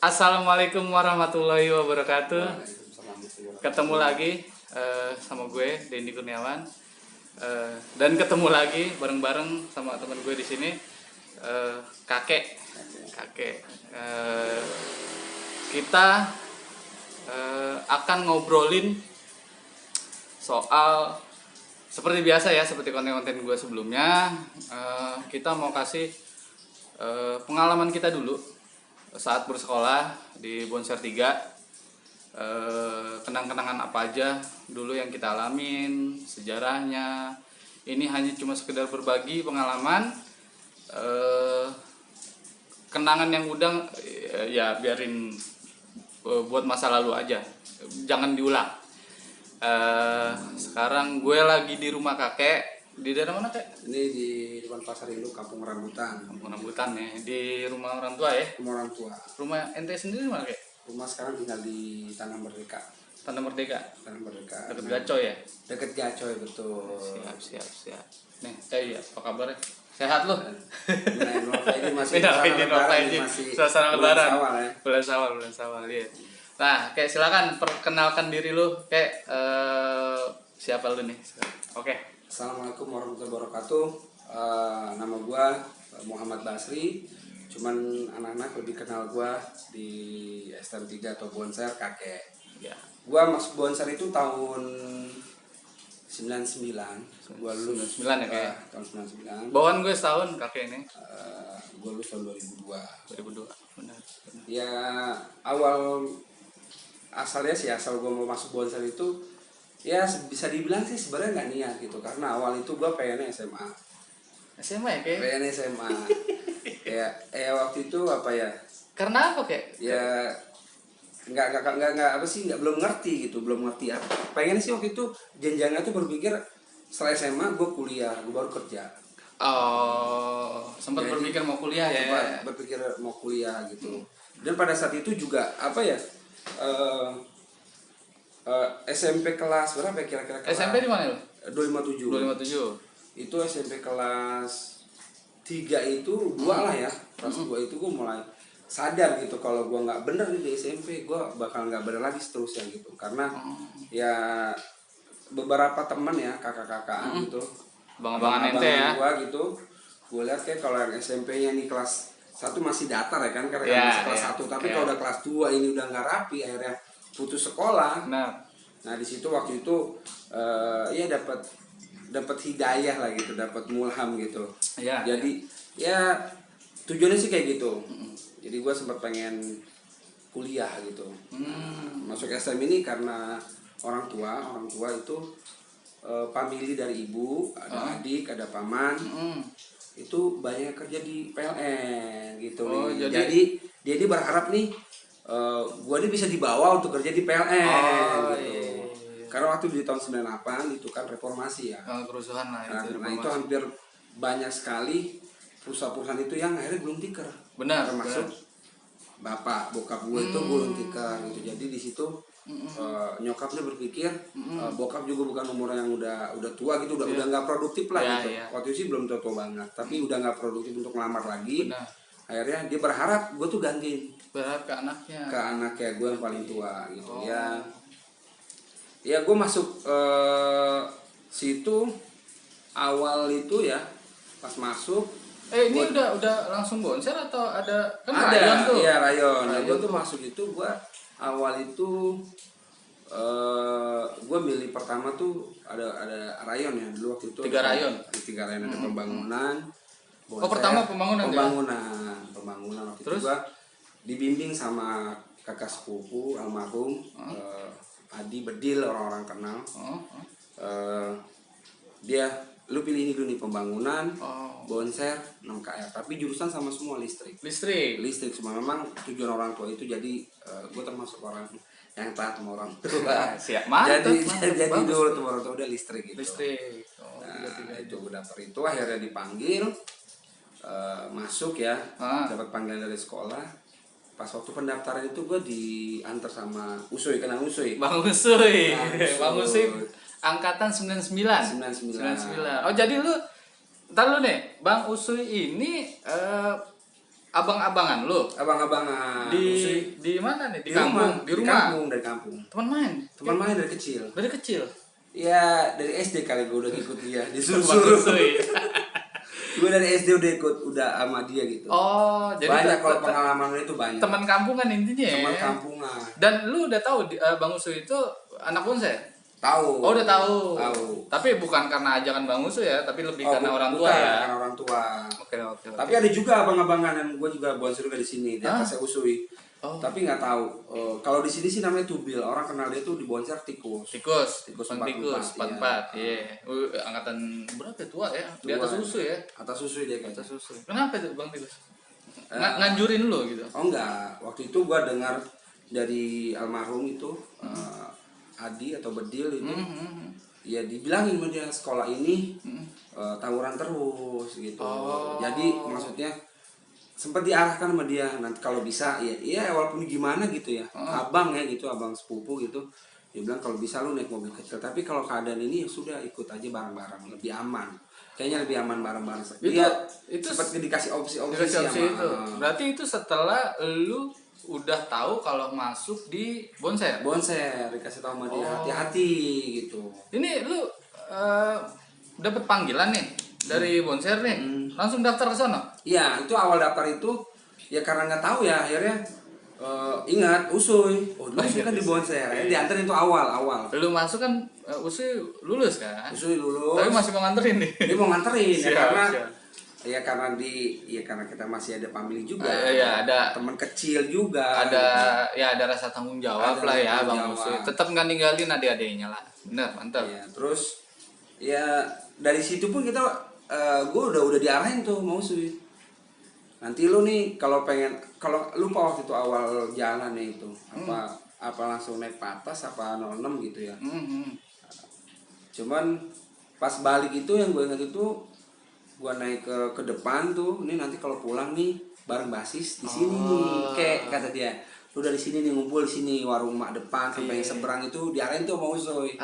Assalamualaikum warahmatullahi wabarakatuh. Waalaikumsalam warahmatullahi Ketemu wabarakatuh. lagi sama gue Dendi Kurniawan. Dan ketemu lagi bareng-bareng sama teman gue di sini, kakek. Kakek. Kita akan ngobrolin soal seperti biasa ya, seperti konten-konten gue sebelumnya. Kita mau kasih pengalaman kita dulu saat bersekolah di Bonser 3. Kenang-kenangan apa aja dulu yang kita alamin, sejarahnya. Ini hanya cuma sekedar berbagi pengalaman, kenangan yang udah ya biarin buat masa lalu aja, jangan diulang. Sekarang gue lagi di rumah kakek. Di daerah mana, Kek? Ini di depan Pasar Induk, Kampung Rambutan. Kampung Rambutan ya, di rumah orang tua ya. Rumah orang tua. Rumah ente sendiri mana, Kek? Rumah sekarang tinggal di Tanah Merdeka. Tanah Merdeka. Tanah Merdeka. Deket Gacoy ya. Deket Gacoy, betul. Siap. Nih, Cai, apa kabarnya? Sehat lu? Ini masih suasana lebaran. Awal ya. Bulan Syawal ya. Nah, kayak silakan perkenalkan diri lu, kayak siapa lu nih? Oke. Assalamualaikum warahmatullahi wabarakatuh. Nama gua Muhammad Basri. Cuman anak-anak lebih kenal gua di STM 3 atau Bonser kakek. Ya. Gua masuk Bonser itu tahun 99. Gua lulus 99 ya, kayak. tahun 99. Bawaan gue setahun kakek ini. Gua lulus tahun 2002. 2002. Benar. Ya awal asalnya sih, asal gua mau masuk Bonser itu ya bisa dibilang sih sebenarnya nggak niat gitu, karena awal itu gua pengennya SMA. SMA ya, kayak? Pengennya SMA. ya waktu itu apa ya? Karena apa, kayak? Ya nggak apa sih, belum ngerti apa. Pengen sih waktu itu jenjangnya tuh berpikir setelah SMA gue kuliah, gue baru kerja. Oh, sempat berpikir mau kuliah ya? Berpikir mau kuliah gitu. Dan pada saat itu juga apa ya? SMP kelas berapa ya kira-kira? SMP di mana lu? 257. 257. Itu SMP kelas 3 itu 2 lah ya. Kelas 2 itu gue mulai sadar gitu kalau gue nggak bener di SMP, gue bakal nggak bener lagi seterusnya gitu. Karena ya beberapa teman ya, kakak-kakaan gitu, Abang-abangan ente ya. Gua gitu, gue lihat kayak kalau yang SMP-nya nih kelas 1 masih datar ya kan, karena Ya, masih kelas ya, 1. Tapi ya. kalau udah kelas 2 ini udah nggak rapi, akhirnya putus sekolah. Nah di situ waktu itu ya dapat hidayah lah gitu, dapat mulham gitu. Ya, Jadi ya tujuannya sih kayak gitu. Jadi gue sempat pengen kuliah gitu. Masuk STM ini karena orang tua itu famili dari ibu, ada adik, ada paman. Itu banyak kerja di PLN gitu. Oh, jadi dia ini berharap nih gue ini bisa dibawa untuk kerja di PLN gitu. Iya. Karena waktu di tahun 98 itu kan reformasi ya. Kerusuhan lah itu. Nah itu hampir banyak sekali perusahaan-perusahaan itu yang akhirnya gulung tikar. Benar. Termasuk bokap gue itu gulung tikar gitu. Jadi di situ nyokapnya berpikir bokap juga bukan umur yang udah tua gitu, udah nggak produktif lah gitu. Waktu itu sih belum tua banget, tapi udah nggak produktif untuk ngelamar lagi. Benar. Akhirnya dia berharap gue tuh gantiin. Berharap ke anaknya. Ke anaknya gue yang paling tua gitu. Ya gue masuk situ awal itu ya, pas masuk. Ini udah langsung Bonser atau ada kan ada rayon tuh? Iya rayon. Nah, gue tuh masuk itu, gue awal itu gue milih pertama tuh ada rayon ya dulu waktu itu. 3 rayon. 3 rayon ada pembangunan. Bonser. Pertama pembangunan. Pembangunan waktu itu gue dibimbing sama kakak sepupu almarhum Adi Bedil, orang-orang kenal. Dia lu pilih ini dulu nih, pembangunan, Bonser, 6KR, tapi jurusan sama semua listrik semua. Memang tujuan orang tua itu, jadi gue termasuk orang yang taat sama orang tua. Siap, mantap. Jadi dulu tuh orang tua udah listrik gitu. Nah, itu gue daftar itu, akhirnya dipanggil masuk ya, dapat panggilan dari sekolah. Pas waktu pendaftaran itu gue diantar sama Usoy, kenal Usoy? Bang Usoy. Bang Usoy angkatan 99. Oh, jadi lu entar lu nih, Bang Usoy ini abang-abangan lu abang-abangan di mana nih? Di rumah, kampung, di rumah. kampung, dari kampung. Teman main Dari kecil. dari kecil. Ya dari SD kali gue udah ngikut dia, Bang disuruh. Usui. Gue dari SD udah ikut, udah sama dia gitu. Oh, jadi Banyak kalau pengalaman lu itu banyak. teman kampungan intinya ya. Teman kampungan. Dan lu udah tahu Bang Usui itu anak bonser? Tahu. Oh, udah tahu. Tahu. Tapi bukan karena ajakan Bang Usui ya, tapi lebih karena orang tua bukan, ya. Karena orang tua. Oke. Tapi ada juga abang-abangan yang gue juga bonser juga di sini, di atasnya Usui. Oh. Tapi nggak tahu. Kalau di sini sih namanya tubil. Orang kenal dia tuh di bonser tikus. Tikus 44, 44. Iya. Angkatan berapa tua ya? Di atas Usui ya. Atas Usui dia kayaknya. Atas Usui. Kenapa tuh Bang Tikus? Nganjurin lu gitu. Oh enggak. Waktu itu gue dengar dari almarhum itu Adi atau Bedil itu. Ya dibilangin sama dia sekolah ini tawuran terus gitu. Jadi maksudnya sempat diarahkan sama dia, nanti kalau bisa ya walaupun gimana gitu ya, abang ya gitu, abang sepupu gitu, dia bilang kalau bisa lu naik mobil kecil, tapi kalau keadaan ini ya sudah ikut aja bareng-bareng, lebih aman, kayaknya lebih aman bareng-bareng. Dia itu seperti dikasih opsi-opsi itu. Berarti itu setelah lu udah tahu kalau masuk di bonser dikasih tahu sama dia, hati-hati gitu. Ini lu dapat panggilan nih dari bonser nih, langsung daftar ke sana? Iya, itu awal daftar itu ya karena nggak tahu ya, akhirnya ingat Usui. Usui kan di bonser, dianterin itu awal. Lu masuk kan Usui lulus kan? Usui lulus. Tapi masih mau nganterin nih. Dia mau nganterin siap, ya karena kita masih ada family juga. Ya ada teman kecil juga. Ada rasa tanggung jawab lah ya Bang Usui. Tetap nggak ninggalin adik-adiknya lah. Bener, mantap. Ya, terus ya dari situ pun kita gue udah diarahin tuh mau Usui. Nanti lu nih kalau lupa waktu itu awal jalan nih itu apa langsung naik patas apa 06 gitu ya. Cuman pas balik itu yang gue ingat itu gue naik ke depan tuh, ini nanti kalau pulang nih bareng basis di sini nih, kayak kata dia, lu dari sini nih ngumpul di sini warung mak depan sampai seberang itu diarahin tuh mau Usui.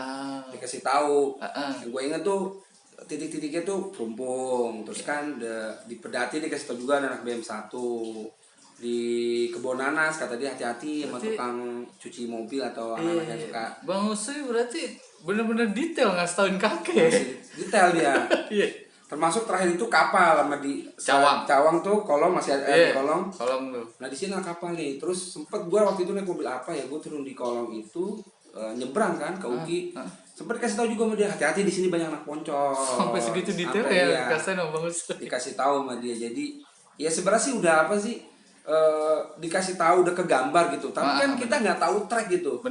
Dikasih tahu. Gue inget tuh titik-titiknya tuh Perumpung, terus kan di Pedati dikasih tahu juga anak BM1, di Kebon Nanas kata dia hati-hati sama tukang cuci mobil atau anak-anak yang suka. Bang Usui berarti bener-bener detail ngasih tauin kakek. Detail dia. Termasuk terakhir itu kapal sama di Cawang tuh kolong masih ada di kolong tuh. Nah di sini kapal nih, terus sempet gua waktu itu naik mobil apa ya, gua turun di kolong itu nyebrang kan ke Uki. Sempet kasih tahu juga sama dia, hati-hati di sini banyak anak poncol. Sampai segitu detail ya kasih sama Bang Usui. Dikasih tahu sama dia. Jadi ya sebenarnya sih udah apa sih, dikasih tahu udah kegambar gitu. Tapi kan kita nggak tahu track gitu.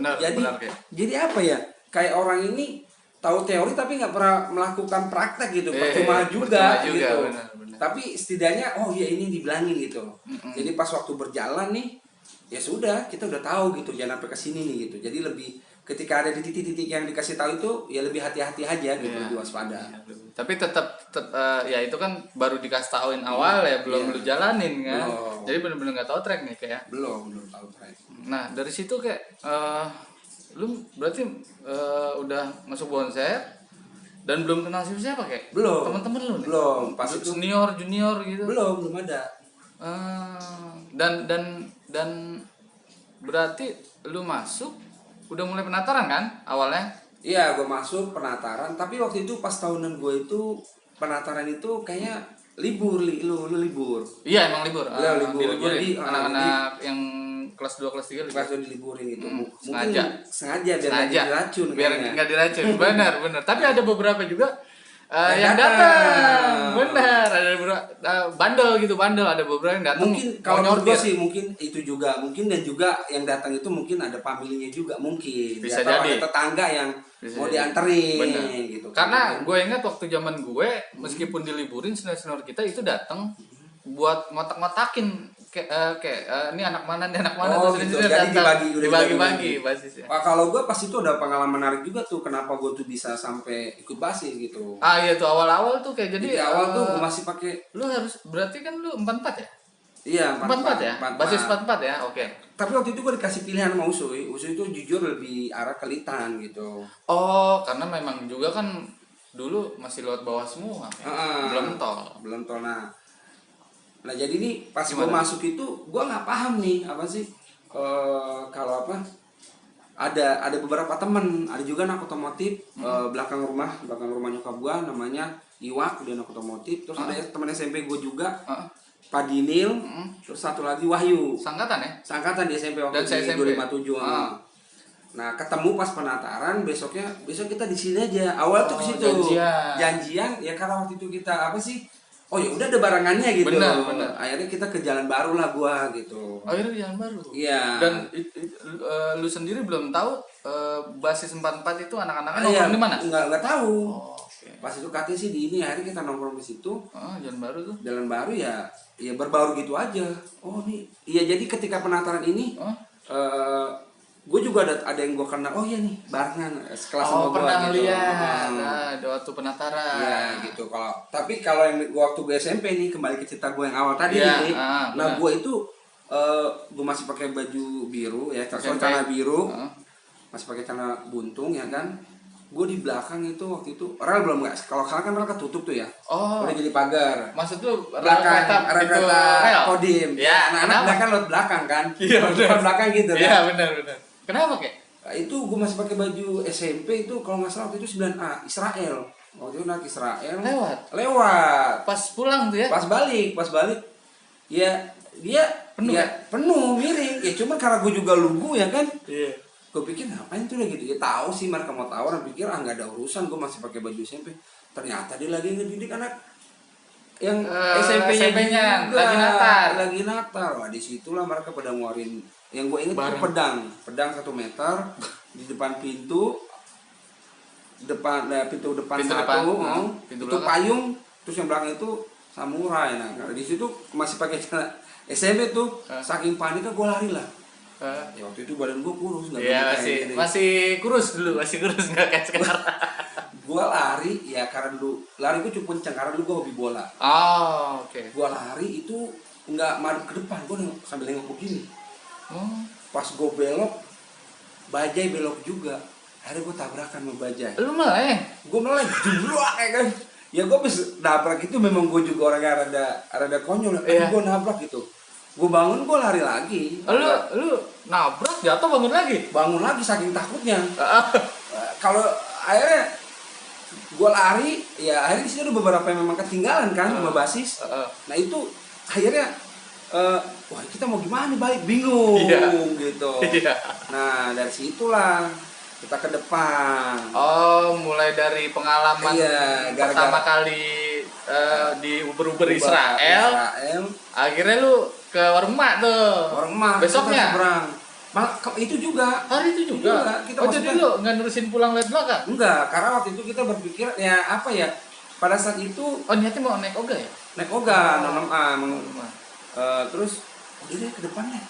Jadi apa ya? Kayak orang ini tahu teori tapi nggak pernah melakukan praktek gitu, percuma juga gitu. Bener. Tapi setidaknya oh ya ini dibilangin gitu. Jadi pas waktu berjalan nih ya sudah kita udah tahu gitu, jangan sampai kesini nih gitu. Jadi lebih ketika ada di titik-titik yang dikasih tahu itu ya lebih hati-hati aja gitu, lebih waspada. Tapi tetap ya itu kan baru dikasih tauin awal ya, belum lu jalanin kan. Jadi bener-bener nggak tahu track nih kayak. Belum tahu track. Nah dari situ kayak lu berarti udah masuk bonser dan belum kenal siapa kayak? Belum. Teman-teman lu nih? Belum. Pas itu senior, junior gitu? Belum ada. Dan berarti lu masuk udah mulai penataran kan awalnya? Iya, gue masuk penataran. Tapi waktu itu pas tahunan gue itu penataran itu kayaknya libur, lu libur. Iya emang libur. Libur. Jadi anak-anak yang kelas 2 kelas 3 kelas 2 diliburin gitu. Sengaja biar nggak diracun. Biar nggak diracun. Benar. Tapi ada beberapa juga yang datang. Benar, ada beberapa bandel ada beberapa yang datang. Mungkin kalau menurut gue sih mungkin itu juga, dan juga yang datang itu mungkin ada familinya juga mungkin. Bisa atau jadi. ada tetangga yang mau dianterin gitu. Karena gue ingat waktu zaman gue meskipun diliburin senior kita itu datang buat ngotak-ngotakin kayak ini anak mana oh, tuh gitu. Jadi dibagi-bagi basisnya. Wah, kalau gue pas itu ada pengalaman menarik juga tuh, kenapa gue tuh bisa sampai ikut basis gitu. Iya tuh awal-awal tuh kayak jadi awal tuh gue masih pakai. Lu harus berarti kan lu 44 ya? Iya, 44 ya. Basis 44 ya, oke. Tapi waktu itu gue dikasih pilihan sama Usui itu jujur lebih arah kelitan gitu. Oh, karena memang juga kan dulu masih lewat bawah semua. Belum tol. Nah, Nah jadi nih pas gue Gimana? masuk itu gue nggak paham nih apa sih kalau apa ada beberapa temen, ada juga anak otomotif belakang rumah nyokap gue namanya Iwak, dia anak otomotif. Terus ada teman SMP gue juga Heeh. Padinil, terus satu lagi Wahyu, Sangkatan ya? sangkatan di SMP waktu Dan saya di SMP. 257. Ah. Nah ketemu pas penataran, besok kita di sini aja. Awal tuh ke situ janjian ya, karena waktu itu kita apa sih, oh ya udah ada barengannya gitu. Benar. Akhirnya kita ke jalan baru lah gua gitu. Akhirnya di Jalan Baru. Iya. Dan lu sendiri belum tahu basis 44 itu anak-anaknya Iya, nongkrong di mana? nggak tahu. Oh, oke. Pas itu katanya sih di ini, akhirnya kita nongkrong di situ. Jalan Baru tuh. Jalan baru ya berbaur gitu aja. Oh nih, iya jadi ketika penataran ini, Oh. gue juga ada yang gue kenal. Oh iya nih, barengan sekelas sama gue Pernah gitu. ngeliat. Nah, di waktu penataran. Iya gitu. Tapi kalau yang waktu gue SMP nih, kembali ke cerita gue yang awal tadi Iya, nih. nah Nah gue itu gue masih pakai baju biru ya, SMP. celana biru, Heeh. masih pakai celana buntung ya kan. Gue di belakang itu waktu itu rel belum nggak. Kalau sekarang kan rel ketutup tuh ya. Oh. Udah jadi pagar. Maksud lu Belakang rel itu kereta rel? kodim. Ya, anak-anak kenapa? belakang lewat belakang kan. Iya, Lewat benar. belakang gitu kan. Iya, benar. Kenapa, Kek? Nah, itu gue masih pakai baju SMP itu kalau nggak salah waktu itu 9A Israel. Waktu itu naik Israel. Lewat. Pas pulang tuh ya? Pas balik. Ya dia Penuh ya, kan? penuh miring. Ya cuma karena gue juga lugu ya kan. Iya. Gue pikir ngapain tuh lah gitu. Ya tahu sih mereka mau tawaran, pikir nggak ada urusan, gue masih pakai baju SMP. Ternyata dia lagi ngedidik anak yang SMP-nya juga, lagi natar. Wah disitulah mereka pada ngeluarin, yang gue inget itu pedang 1 meter di depan pintu depan pintu depan Pintu satu, depan, pintu itu belakang. payung, terus yang belakang itu samurai. Nah di situ masih pakai celana SMP tuh, saking paniknya gue lari lah. Ya waktu itu badan gue kurus, nggak Iya, kayak gini. masih kurus dulu, nggak kayak sekarang. Gue lari ya karena dulu lari gue cukup kencang karena dulu gue hobi bola. Oh, oke. Gue lari itu nggak madep ke depan, gue sambil nengok begini. Pas gue belok, bajai belok juga. Akhirnya gue tabrakan sama bajai. Lu meleng? Gue meleng jebluak ya kan. Ya gue bisa nabrak itu, memang gue juga orang yang rada konyol. Iya. Gue nabrak gitu. Gue bangun, gue lari lagi. Lu nabrak, jatuh, bangun lagi? Bangun lagi saking takutnya. Kalau akhirnya gue lari, ya akhirnya di sini ada beberapa yang memang ketinggalan kan sama basis. Nah itu akhirnya wah kita mau gimana nih, balik bingung gitu. Iya. Nah dari situlah kita ke depan. Oh, mulai dari pengalaman pertama kali di Uber Israel, akhirnya lu ke warung emak tuh. Warung emak. Besoknya? Seberang. Itu juga. Hari itu juga. Kita Jadi lu nggak nerusin pulang lewat belakang? Enggak, karena waktu itu kita berpikir ya apa ya, pada saat itu Oh, niatnya mau naik oga ya? naik oga 66A terus udah deh ke depannya.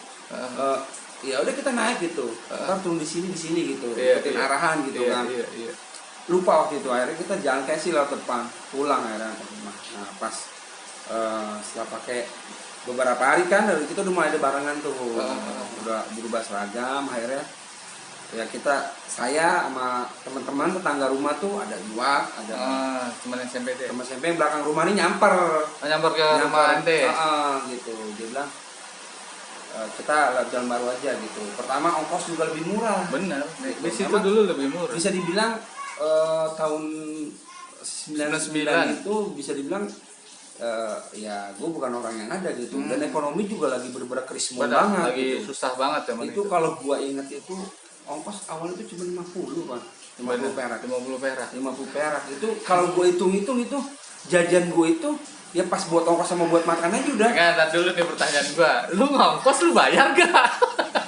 Ya udah kita naik gitu. Ntar turun di sini gitu. Ikutin arahan gitu kan. Iya. Lupa waktu itu, akhirnya kita jalan kayak sih lewat depan, pulang akhirnya ke rumah. Nah pas setelah pakai beberapa hari kan, dari kita udah mulai ada barengan tuh, udah berubah seragam. Akhirnya ya saya sama teman-teman tetangga rumah tuh ada dua, ada teman SMP deh. teman SMP yang belakang rumah ini nyamper Nyamper ke rumah ente. gitu. Dia bilang kita lewat jalan baru aja gitu. Pertama ongkos juga lebih murah. Bener. Gitu. Di situ Memang dulu lebih murah. bisa dibilang tahun 99 itu bisa dibilang ya gue bukan orang yang ada gitu. Dan ekonomi juga lagi bener-bener krismon banget lagi gitu. susah banget zaman Itu kalau gue inget itu ongkos awal itu cuma 50 kan, 50 perak. 50 perak itu kalau gue hitung-hitung itu jajan gue itu ya pas buat ongkos sama buat makan aja udah. Kan dulu nih pertanyaan gua, lu ngongkos lu bayar gak?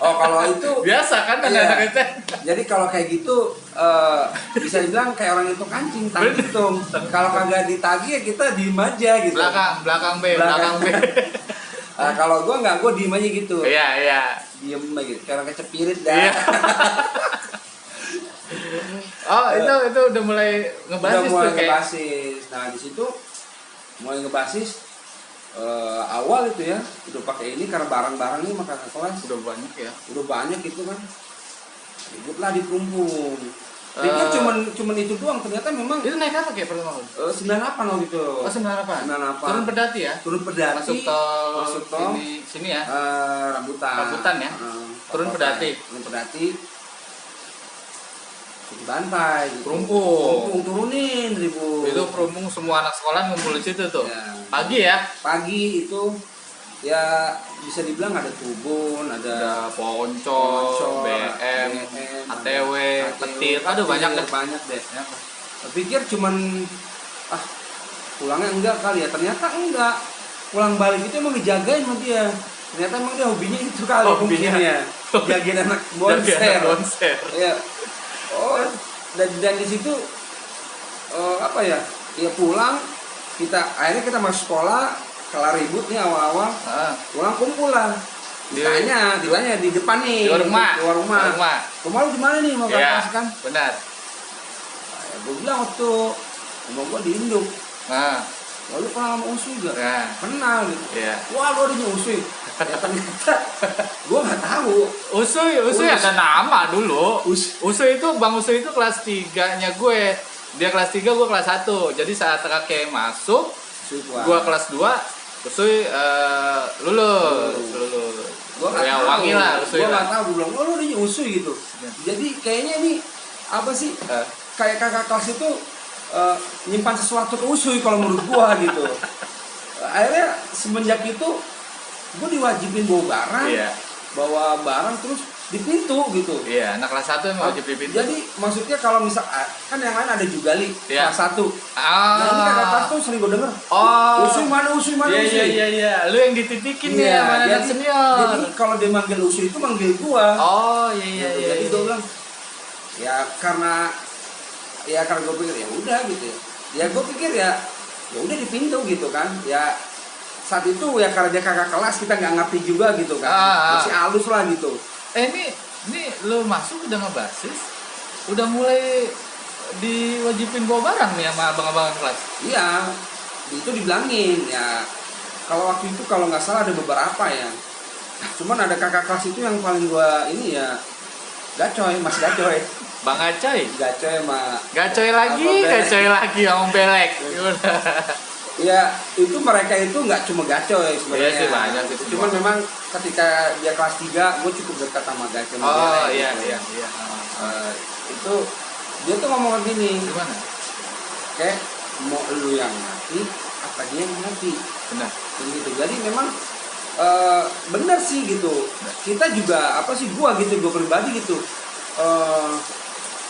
Oh kalau itu biasa kan anak-anak itu. Jadi kalau kayak gitu bisa dibilang kayak orang itu kancing, tanggung. Kalau kagak ditagih ya kita diem aja gitu. Belakang B. Kalau gue nggak, gue diem aja gitu. Iya. Diem aja gitu, karena kecepirit dah. Iya. Oh itu udah mulai ngebasis Udah mulai tuh kayak. ngebasis. Nah di situ mulai ngebasis awal itu ya udah pakai ini karena barang-barang ini maka kelas Udah banyak ya. udah banyak gitu kan, ributlah di perumpun. Pikir cuman itu doang, ternyata memang Itu naik apa kayak pertama kali? 98 waktu itu. Oh 98. 98. Turun Pedati ya? Turun Pedati. Masuk tol sini ya? Rambutan Ya? Turun Pedati. Turun Pedati. Di bantai gitu. Perumpung turunin ribu. Itu perumpung semua anak sekolah ngumpul di situ tuh. Ya. Pagi ya? Pagi itu ya bisa dibilang ada Trubun, ada Poncol, BM, ATW, Petir, aduh banyak deh. Banyak deh. Ya. Pikir cuman pulangnya enggak kali ya, ternyata enggak. Pulang balik itu emang dijagain sama dia. Ternyata emang dia hobinya itu kali mungkin ya. Jagain anak bonser. Ya. Oh, dan di situ apa ya? Ya pulang akhirnya kita masuk sekolah, kelar ribut nih awal-awal, pulang kumpul lah. Ditanya di depan nih. Di rumah. Rumah lu di mana nih mau kelas kan? Benar. Ya, gue bilang waktu rumah gue di Induk. Lalu pernah sama Usui gak? Kenal gitu. Wah lu adanya Usui. Ya ternyata gue nggak tahu. Usui ada nama dulu. Usui itu Bang Usui itu kelas 3-nya gue. Dia kelas 3, gue kelas 1. Jadi saat kakek masuk, gue kelas 2, Usui lulus. Gua nggak tahu. Wangi lah Usui. Gue nggak tahu, gue bilang, oh lu udah Usui gitu. Jadi kayaknya ini apa sih? Kayak kakak kelas itu nyimpan sesuatu ke Usui kalau menurut gue gitu. Akhirnya semenjak itu gue diwajibin bawa barang terus di pintu gitu. Iya, anak kelas 1 emang wajib di pintu. Jadi maksudnya kalau misal kan yang lain ada juga kelas 1. Nah ini kakak kelas tuh sering gue denger. Usui mana Usui. Iya. Lu yang dititikin ya mana anak senior. Jadi kalau dia manggil Usui itu manggil gua. Iya. Jadi gue bilang ya karena gue pikir ya udah gitu ya. Ya gue pikir ya udah di pintu gitu kan. Ya saat itu ya karena dia kakak kelas kita nggak ngerti juga gitu kan. Masih halus lah gitu. Ini lu masuk udah ngebasis, udah mulai diwajibin bawa barang nih sama abang-abang kelas. Iya, itu dibilangin ya. Kalau waktu itu kalau nggak salah ada beberapa ya. Cuman ada kakak kelas itu yang paling gua ini ya Mas Gacoy. Bang Gacoy? Gacoy lagi sama Belek. Ya itu mereka itu nggak cuma Gacoy sebenarnya. Iya sih banyak sih. Cuman memang ketika dia kelas 3 gue cukup dekat sama Gacoy. Iya. Itu dia tuh ngomong gini. Gimana? Kayak mau lu yang ngerti apa dia yang ngerti. Benar. Gitu. Jadi memang benar sih gitu. Kita juga gua pribadi gitu.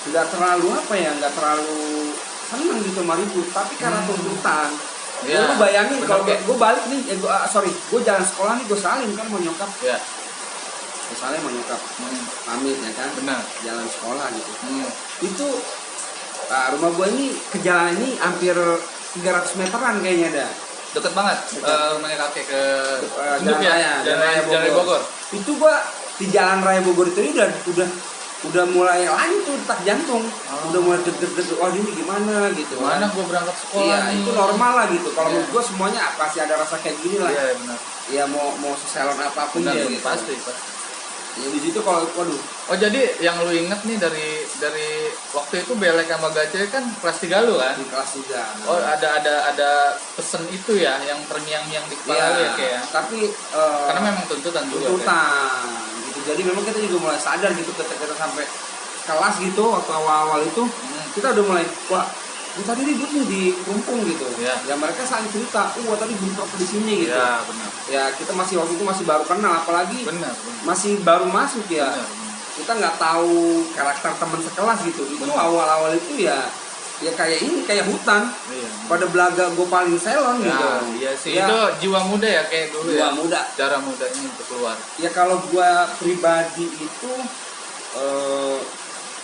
Nggak terlalu nggak terlalu senang gitu sama ribut, tapi karena tuntutan. Lu bayangin kalau gue balik nih, gue jalan sekolah nih, gue salim kan mau nyokap. Iya. Gue salim mau nyokap, pamit ya kan. Benar. Jalan sekolah gitu. Itu rumah gue ini ke jalan ini hampir 300 meteran kayaknya ada. Deket banget rumahnya kakek ke Jalan Raya Bogor. Itu gue di Jalan Raya Bogor itu udah mulai lanjut tuh detak jantung. Udah mulai deg-deg, wah ini gimana gitu. Mana gue berangkat sekolah nih. Itu normal lah gitu. Kalau menurut gue semuanya pasti ada rasa kayak gini lah. Iya benar. Ya mau sesalon apapun benar, gitu. Pasti. Ya di situ kalau waduh. Oh jadi yang lu inget nih dari waktu itu Belek sama Gacoy kan kelas 3 lu kan? Di kelas 3. Oh ada pesen itu ya yang terngiang-ngiang di kepala lu ya kayak. Tapi karena memang tuntutan juga. Gitu. Jadi memang kita juga mulai sadar gitu ketika kita sampai kelas gitu waktu awal-awal itu kita udah mulai tadi ribut nih di Rumpung gitu. Ya mereka saling cerita, tadi bentrok di sini gitu. Iya, benar. Ya kita waktu itu masih baru kenal, apalagi masih baru masuk ya. Benar. Kita nggak tahu karakter teman sekelas gitu. Itu awal-awal itu ya kayak hutan. Iya. Pada belaga gue paling selon gitu. Iya sih. Itu jiwa muda ya kayak dulu jiwa muda. Cara mudanya untuk keluar. Ya kalau gue pribadi itu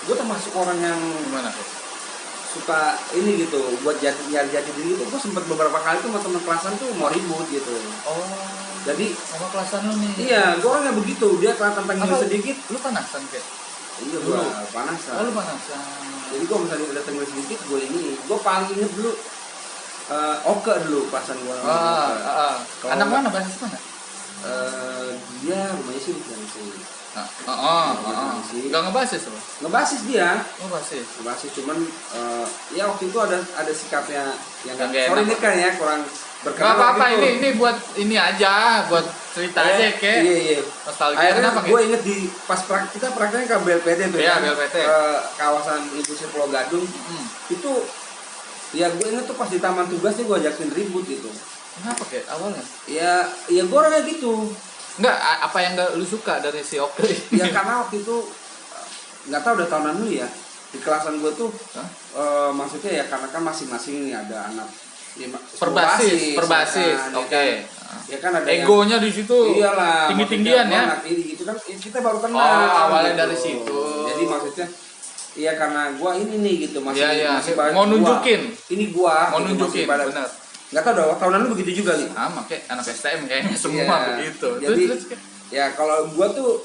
gue termasuk orang yang gimana? Suka ini gitu buat nyari jati diri itu. Gue sempet beberapa kali tuh sama teman kelasan tuh mau ribut gitu. Jadi sama kelasan lu nih. Iya, gue orangnya begitu. Dia kelihatan pengen sedikit. Lu panasan kayak? Iya, gue panasan. Lu panasan. Jadi gue misalnya udah tenggel sedikit, gue paling inget dulu Oke dulu pasan gue. Anak mana bahasa mana? Dia rumahnya sih di Cilengsi. Nggak ngebasis apa? Ngebasis dia. Ngebasis Cuman ya waktu itu ada sikapnya yang Yang sorry enak. nih kan ya kurang Gak berkenan. apa-apa, waktu itu. ini buat ini aja, buat cerita aja kayak Iya. nostalgia. Akhirnya Kenapa gue kayak? inget di pas kita prakteknya ke BLPT tuh Iya, kan, BLPT. kawasan industri Pulau Gadung. Itu ya gue inget tuh pas di taman tugas nih gue ajakin ribut gitu. Kenapa kayak awalnya? Ya gue orangnya gitu. Enggak, apa yang nggak lu suka dari si Oke? Ya karena waktu itu nggak tahu udah tahunan dulu ya di kelasan gue tuh maksudnya ya karena kan masing-masing nih ada anak Perbasis, kan, oke. Ya kan ada Egonya di situ iyalah tinggi-tinggian ya. anak ini gitu kan kita baru kenal Awalnya gitu. dari situ. Jadi maksudnya iya karena gua ini nih gitu masih Iya. masih Mau nunjukin. ini gua Mau gitu, nunjukin, masih pada benar. nggak tahu dah tahunan lu begitu juga nih. Sama kayak anak STM kayaknya semua Iya. begitu. Jadi Terus ya kalau gua tuh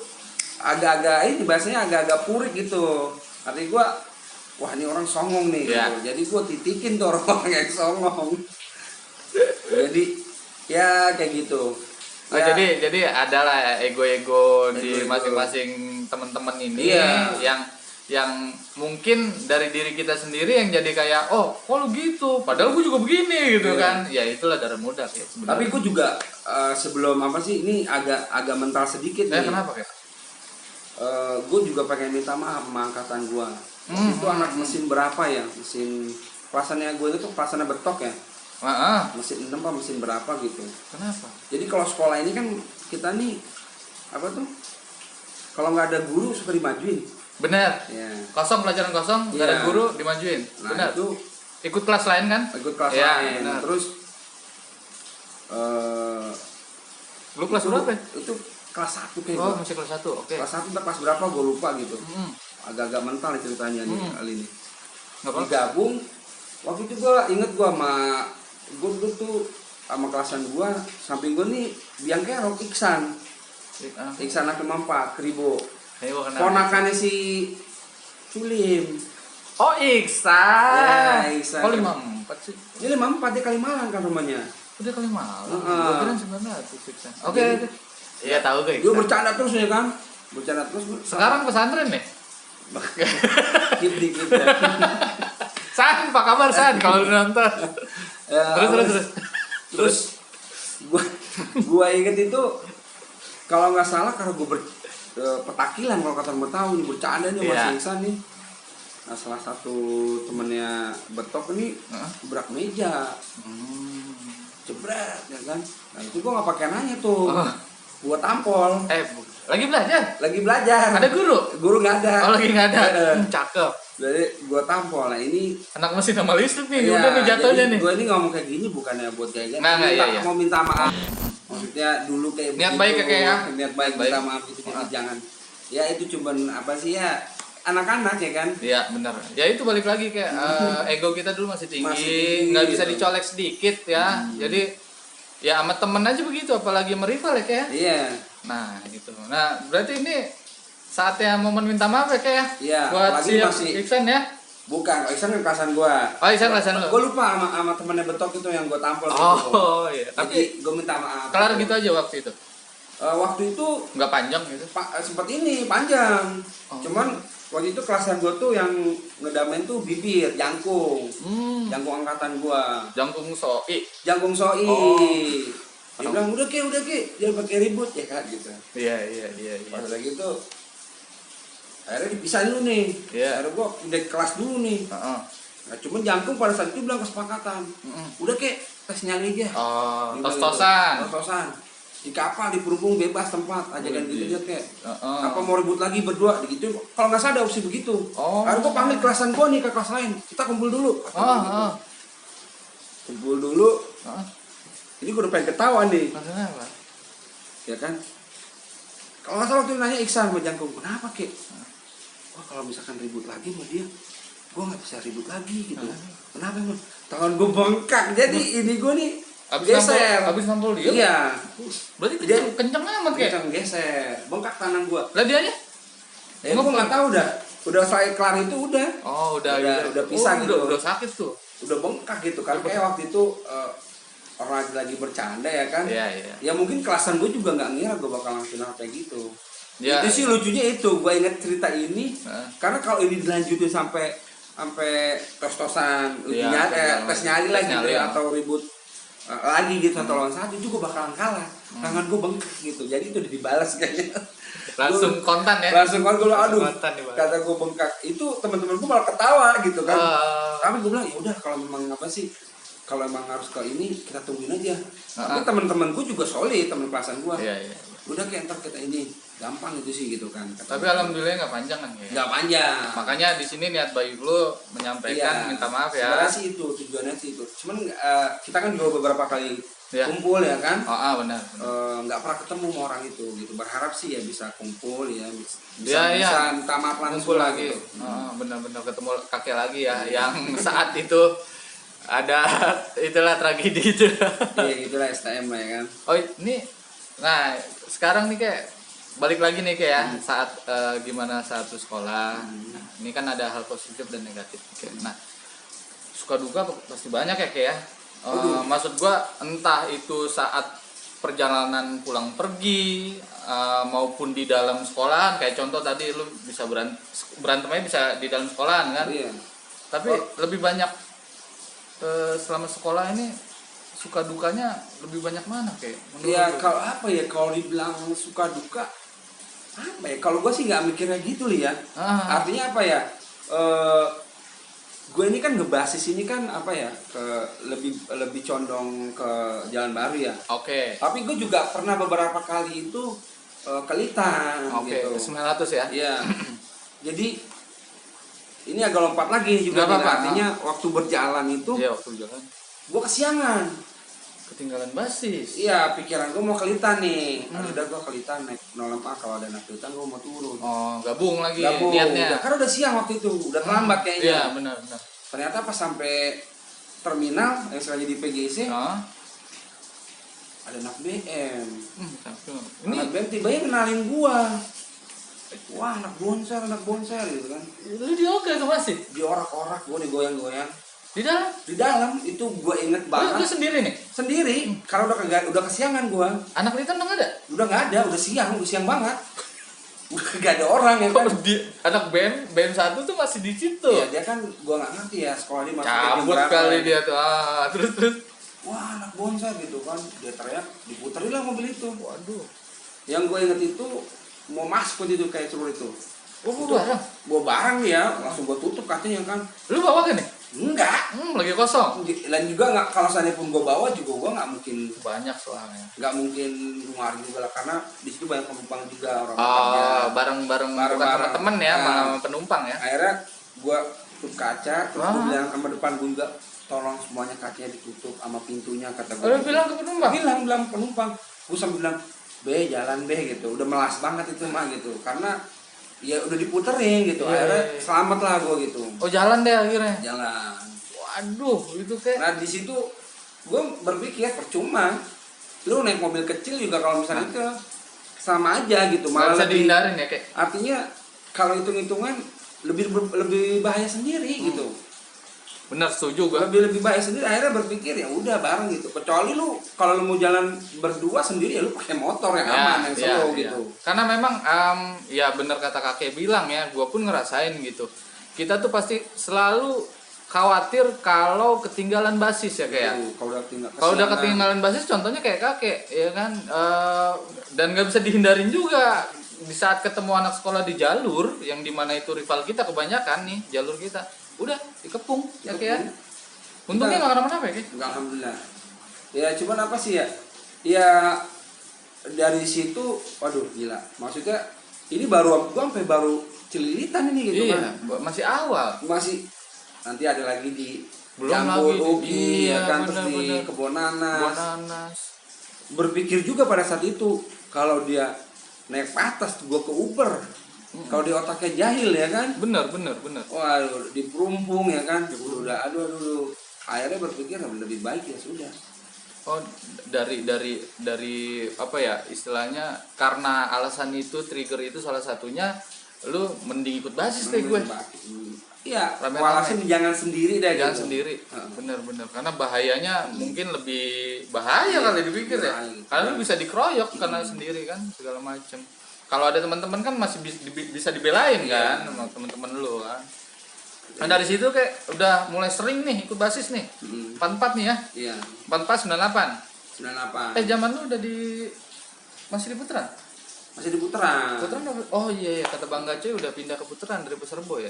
agak-agak ini bahasanya agak-agak purik gitu. Artinya gua wah ini orang songong nih Iya. gitu. Jadi gua titikin tuh orang yang songong. Jadi ya kayak gitu. Oh, Ya, jadi adalah ego-ego di Ego-ego. masing-masing teman-teman ini Iya. yang mungkin dari diri kita sendiri yang jadi kayak oh kok lu gitu padahal gue juga begini gitu Iya. kan ya itulah darah muda ya sebenarnya. tapi gue juga sebelum apa sih ini agak mental sedikit nih. Kenapa kayak Gue juga pengen minta maaf sama angkatan gue. Itu anak mesin berapa ya? Mesin kelasannya gue itu kelasannya betok ya. Mesin 6 apa mesin berapa gitu. Kenapa? Jadi kalau sekolah ini kan kita nih apa tuh? Kalau nggak ada guru suka dimajuin. Bener. Ya. Kosong pelajaran kosong, nggak ada Iya. guru dimajuin. Nah Bener. itu Ikut kelas lain kan? ikut kelas Iya, lain. benar. Terus Lu kelas berapa? Ya? Itu kelas 1 kayak Oh gua. masih kelas 1, oke. Kelas 1 entah kelas berapa gue lupa gitu. Hmm. Agak-agak mental nih ceritanya nih kali ini. Nggak apa-apa. Digabung waktu itu gue inget gue sama gue dulu tuh sama kelasan gue samping gue nih biang kerok Iksan anak 54 Kribo Kayaknya gua kenal. ponakannya si Sulim. Oh Iksan. Ya, Iksan. Oh 54 sih. Ini 54 dia Kalimalang kan rumahnya. Udah kali malam. Heeh. Gua kira 900 Iksan. Oke. Jadi, Oke. Iya tahu gue. Dia bercanda terus ya kan, bercanda terus. Sekarang pesantren nih. Keep dikit ya. San, apa kabar San? Kalau lu nonton. Ya, Terus. Gua inget itu kalau nggak salah karena gue petakilan kalau kata mau tahu nih bercanda nih Iya. Mas Iksan nih. Nah salah satu temennya betok ini berak meja, jebret ya kan. Nah itu gue nggak pakai nanya tuh, gua tampol. Lagi belajar. Lagi belajar. Ada guru? Guru nggak ada. Oh lagi nggak ada. Cakep. Jadi gua tampol. Nah ini Anak mesin sama listrik nih. ya, Udah nih jatuhnya jadi nih. gue ini ngomong kayak gini bukannya buat gaya-gaya. Nggak, iya. Mau minta maaf. Maksudnya dulu kayak Niat begitu, baik ya, kayak ya? Niat baik minta maaf gitu. Jadi jangan. Ya itu cuman apa sih ya anak-anak ya kan. Iya benar. Ya itu balik lagi kayak ego kita dulu masih tinggi, Masih tinggi, nggak bisa gitu. dicolek sedikit ya. Jadi ya sama temen aja begitu, apalagi merival ya kayak. Iya. Nah gitu. Nah berarti ini saatnya momen minta maaf ya kayak. Iya, Buat apalagi si masih- Iksan ya. Bukan, Iksan kan kelasan gua. Oh Iksan kelasan lu. Gue lupa sama temennya betok itu yang gue tampol gitu. Oh iya. Jadi Tapi gue minta maaf. kelar gitu aja waktu itu. Waktu itu Nggak panjang gitu. sempat ini panjang. Oh. Cuman waktu itu kelasan gue tuh yang ngedamain tuh bibir, jangkung. Jangkung angkatan gua. Jangkung soi. Jangkung soi. Oh. Dia bilang udah ke, jangan pakai ribut ya kan gitu. Iya. Pas udah gitu akhirnya dipisahin dulu nih. Iya. Akhirnya gua udah kelas dulu nih. Heeh. Nah, cuman jangkung pada saat itu bilang kesepakatan. Udah ke tes nyali aja. Oh, Dia bilang tos-tosan. gitu. Tos-tosan. Di kapal, di perhubung bebas tempat aja kan gitu dia kayak. Heeh. Apa mau ribut lagi berdua gitu. Kalau nggak salah ada opsi begitu. Oh. Akhirnya gua panggil kelasan gua nih ke kelas lain. Kita kumpul dulu. Oh. Kumpul dulu. Heeh. Ini gua udah pengen ketawa nih. Maksudnya apa? Ya kan? Kalau nggak salah waktu itu nanya Iksan sama Jangkung, kenapa kek? Wah kalau misalkan ribut lagi sama dia, gue nggak bisa ribut lagi gitu. Kenapa emang? Tangan gue bengkak, jadi ini gue nih geser. Habis nampol dia? Iya. Berarti Jadi- kenceng amat kayak. Kencang geser, bengkak tangan gue. Lah dianya? Ya gue nggak tahu dah. Udah selesai kelar itu udah. Oh, Udah pisah gitu. Udah sakit tuh. Udah bengkak gitu kan. Kayak waktu itu orang lagi bercanda ya kan. Iya. Ya mungkin kelasan gue juga nggak ngira gue bakalan final kayak gitu. Ya, itu sih lucunya itu, gue inget cerita ini karena kalau ini dilanjutin sampai tos-tosan tes nyali lagi gitu ya, atau ribut lagi gitu satu lawan satu, itu gue bakalan kalah. Tangan gue bengkak gitu, jadi itu udah dibalas kayaknya. langsung kontan ya. Langsung kontan gue, aduh, kata gue bengkak. Itu teman-teman gue malah ketawa gitu kan. Tapi gue bilang ya udah, kalau memang apa sih, kalau emang harus ke ini kita tungguin aja. Tapi teman-teman gue juga solid, teman kelasan gue. Iya. Udah kayak ntar kita ini gampang itu sih gitu kan. Tapi alhamdulillah nggak panjang kan ya. Nggak panjang. Makanya di sini niat baik lu menyampaikan minta maaf ya. Sebenarnya sih itu tujuannya sih itu. Cuman kita kan juga beberapa kali kumpul ya kan. Benar. Nggak pernah ketemu sama orang itu gitu. Berharap sih ya bisa kumpul ya. Bisa minta maaf kumpul lagi. Gitu. Benar-benar ketemu kakek lagi ya yang saat itu ada itulah tragedi itu. Iya gitulah STM lah ya kan. Oh ini, nah sekarang nih kayak balik lagi nih kayak saat gimana saat lu sekolah. Nah, ini kan ada hal positif dan negatif. Nah suka duka pasti banyak ya kayak. Maksud gua entah itu saat perjalanan pulang pergi maupun di dalam sekolahan, kayak contoh tadi lu bisa berantemnya bisa di dalam sekolahan kan. Iya. Tapi lebih banyak selama sekolah ini suka dukanya lebih banyak mana kayak? Ya kalau apa ya, kalau dibilang suka duka apa ya? Kalau gue sih nggak mikirnya gitu ya. Artinya apa ya? Gue ini kan ngebasis ini kan apa ya? Lebih condong ke Jalan Baru ya. Oke. Tapi gue juga pernah beberapa kali itu ke Litang. Gitu. 900 ya? Iya. Jadi ini agak lompat lagi juga. Artinya waktu berjalan itu. Iya, waktu berjalan. Gue kesiangan. Ketinggalan basis. Iya, pikiran gue mau ke Litan nih. Udah gue ke Litan naik 06A, kalau ada anak Litan gue mau turun. Gabung lagi niatnya. Karena udah siang waktu itu, udah terlambat kayaknya. Iya, benar. Ternyata pas sampai terminal yang sengaja di PGC, ada anak BM. Anak BM tiba-tiba kenalin gua. Wah, anak bonser gitu kan. Lu dioke ke masih? Diorak-orak, gua digoyang-goyang. Di dalam? Di dalam itu gua inget banget. Lu sendiri nih? Sendiri, karena udah kesiangan gua. Anak Litan udah nggak ada? Udah nggak ada, udah siang banget. Udah nggak ada orang ya kan. Anak BM 1 tuh masih di situ. Iya, dia kan gua nggak ngerti ya sekolah dia masuk cabut kali dia tuh. Terus. Wah, anak bonser gitu kan. Dia teriak, diputerin lah mobil itu. Waduh. Yang gue inget itu mau masuk itu kayak celur itu. Bawa barang ya, langsung gue tutup katanya kan. Lu bawa kan nih? Enggak. Lagi kosong. Dan juga nggak, kalau seandainya pun gue bawa juga gue nggak mungkin. Banyak soalnya. Nggak mungkin rumah juga lah, karena di situ banyak penumpang juga orang. Bareng bukan temen ya, malah penumpang ya. Akhirnya gue tutup kaca, terus gue bilang sama depan gue juga, tolong semuanya kacanya ditutup sama pintunya, kata gue. Lu bilang ke penumpang? Bilang penumpang. Gue sambil bilang, jalan gitu. Udah melas banget itu mah gitu. Karena ya udah diputerin gitu. Akhirnya selamat lah gue gitu. Jalan deh akhirnya. Jalan. Waduh, itu kayak. Nah di situ gue berpikir percuma. Lu naik mobil kecil juga kalau misalnya itu sama aja gitu. Malah bisa dihindarin ya kayak. Artinya kalau hitung-hitungan lebih bahaya sendiri gitu. Benar, setuju gue. Lebih bahaya sendiri. Akhirnya berpikir ya udah bareng gitu. Kecuali lu kalau lu mau jalan berdua sendiri ya lu pakai motor yang aman, yang slow gitu. Karena memang ya benar kata kakek bilang ya, gue pun ngerasain gitu. Kita tuh pasti selalu khawatir kalau ketinggalan basis ya kayak. Kalau udah ketinggalan basis, contohnya kayak kakek ya kan. Dan nggak bisa dihindarin juga. Di saat ketemu anak sekolah di jalur yang dimana itu rival kita kebanyakan nih jalur kita. Udah dikepung ya kayak. Untungnya nggak kenapa-napa ya kayak. Alhamdulillah. Ya cuman apa sih ya? Ya dari situ, waduh gila. Maksudnya ini baru sampai baru Cililitan ini gitu kan. Masih awal. Masih nanti ada lagi di Jambul Ugi ya kan, terus di Kebonanas. Berpikir juga pada saat itu kalau dia naik patas gua ke Uber. Kalau di otaknya jahil ya kan? Bener. Waduh, di perumpung ya kan? Udah aduh. Akhirnya berpikir lebih baik ya sudah. Oh, dari apa ya istilahnya, karena alasan itu, trigger itu salah satunya lu mending ikut basis deh gue. Iya, Rame-rame. walaupun jangan sendiri deh. Jangan gitu. sendiri. Bener-bener. Karena bahayanya mungkin lebih bahaya kali dipikir ya. Bahaya. Karena lu bisa dikeroyok karena sendiri kan segala macem. Kalau ada teman-teman kan masih bisa dibelain kan sama teman-teman lu kan. Nah dari situ kayak udah mulai sering nih ikut basis nih. 44 nih ya. Iya. 44 98. 98. Zaman lu udah masih di Puteran? Masih di Puteran. Puteran oh iya kata Bang Gace udah pindah ke Puteran dari Serbo ya.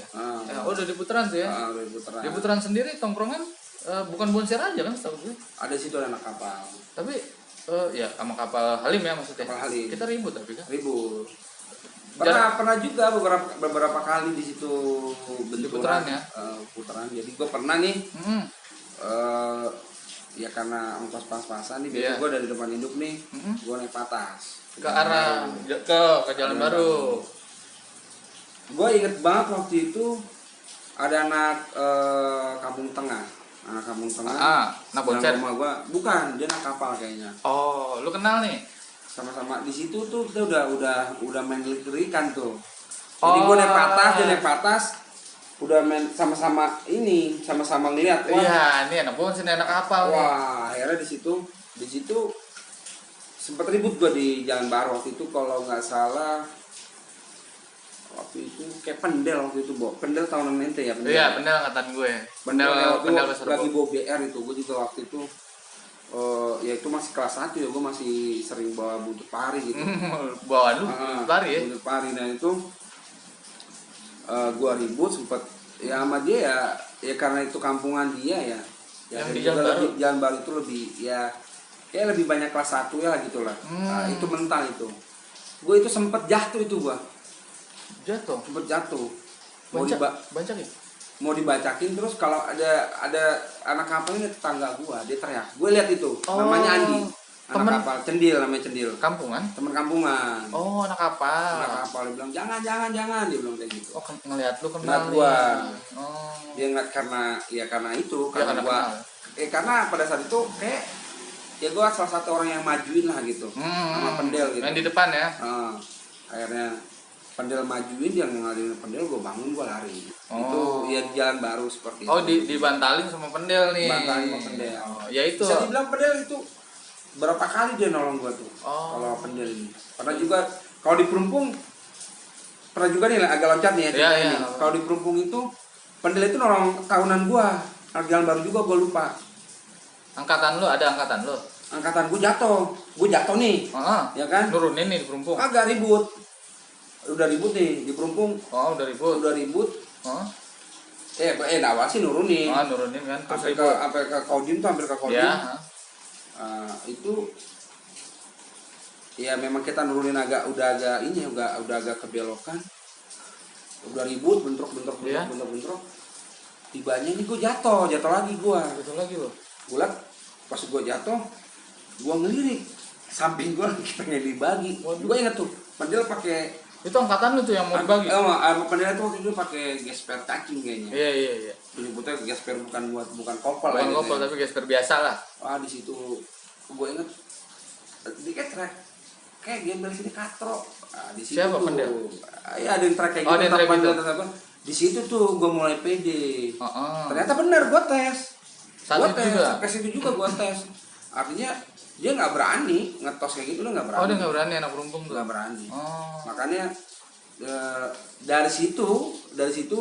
Udah di Puteran tuh ya. Di Puteran. Di Puteran sendiri tongkrongan bukan bonser aja kan setahu gue. Ada situ anak kapal. Tapi ya sama kapal Halim ya maksudnya. Kapal Halim. Kita ribut tapi kan. Ribut. Pernah juga beberapa kali di situ benturan. Di Puteran ya. Puteran. Jadi gue pernah nih. Ya karena ongkos pas-pasan nih, biasa gue dari depan induk nih, gue naik patas ke arah ke Jalan Baru. Gue inget banget waktu itu ada anak Kampung Tengah, anak boncer. Rumah gue, bukan, dia anak kapal kayaknya. Oh, lu kenal nih? Sama-sama di situ tuh kita udah main ikan tuh. Jadi gue naik patas, dia naik patas, udah main sama-sama ngeliat. Wah, iya, ini anak boncer, anak kapal. Wah, akhirnya di situ sempat ribut gua di Jalan Baru waktu itu, kalau nggak salah waktu itu kayak pendel waktu itu, pendel tahunan ente ya. Iya, pendel angkatan gue. Pendel lagi bawa BR itu, gue juga waktu itu ya itu masih kelas 1 ya, gue masih sering bawa buntut pari gitu. Bawa lu pari ya? Buntut pari, dan itu gua ribut sempet ya sama dia ya karena itu kampungan dia ya. Yang di Jalan Baru itu lebih ya kayak lebih banyak kelas 1 ya gitulah. Nah, itu mental itu. Gue itu sempet jatuh itu gua. Sempet jatuh. Bancak ya? Mau dibacakin, terus kalau ada anak kapal ini tetangga gua, dia teriak. Gue lihat itu, namanya Andi. Anak kapal, namanya Cendil. Kampungan? Teman kampungan. Oh, anak kapal. Anak kapal, dia bilang jangan, dia bilang kayak gitu. Oh, ngelihat lu kenal. Ngeliat gua. Oh. Dia ngeliat karena itu, karena gua. Karena pada saat itu kayak ya gua salah satu orang yang majuin lah gitu. Sama pendel gitu. Yang di depan ya. Akhirnya pendel majuin, dia ngalih pendel, gua bangun, gua lari. Itu ya di Jalan Baru seperti itu. Oh, dibantalin sama pendel nih. Bantalin sama pendel. Ya itu. Bisa dibilang pendel itu berapa kali dia nolong gua tuh. Kalau pendel ini. Pernah juga kalau di Perumpung, pernah juga nih agak loncat nih ya. Iya. Kalau di Perumpung itu pendel itu nolong tahunan gua. Anak Jalan Baru juga gua lupa. Angkatan lu, ada angkatan lu? Angkatan gua jatuh nih. Ya kan? Nurunin nih di Perumpung. Agak ribut. Udah ribut nih di Perumpung. Udah ribut. Awal sih nurunin. Nurunin kan. Sampai ke Kodim tuh, hampir ke Kodim. Ya. Itu ya memang kita nurunin udah agak kebelokan, udah ribut, bentrok. Tibanya ini gue jatuh lagi loh. Gue liat pas gue jatuh, gue ngelirik samping gue pengen dibagi. Gue inget tuh pendel pakai itu angkatan lu tuh yang mau dibagi. Pendel itu waktu itu pakai gesper cacing kayaknya. Iya. Menyebutnya gesper bukan kopel. Bukan kopel tapi gesper biasa lah. Di situ gue inget dikit track kayak gembel sini katro. Di situ siapa tuh pendel? Ya ada yang track kayak gitu. Di situ tuh gue mulai pede. Ternyata bener gue tes. Sampai situ juga gue tes. Artinya dia nggak berani ngetos kayak gitu, dia nggak berani. Dia nggak berani, anak Perumpung tuh. Nggak berani. Makanya dari situ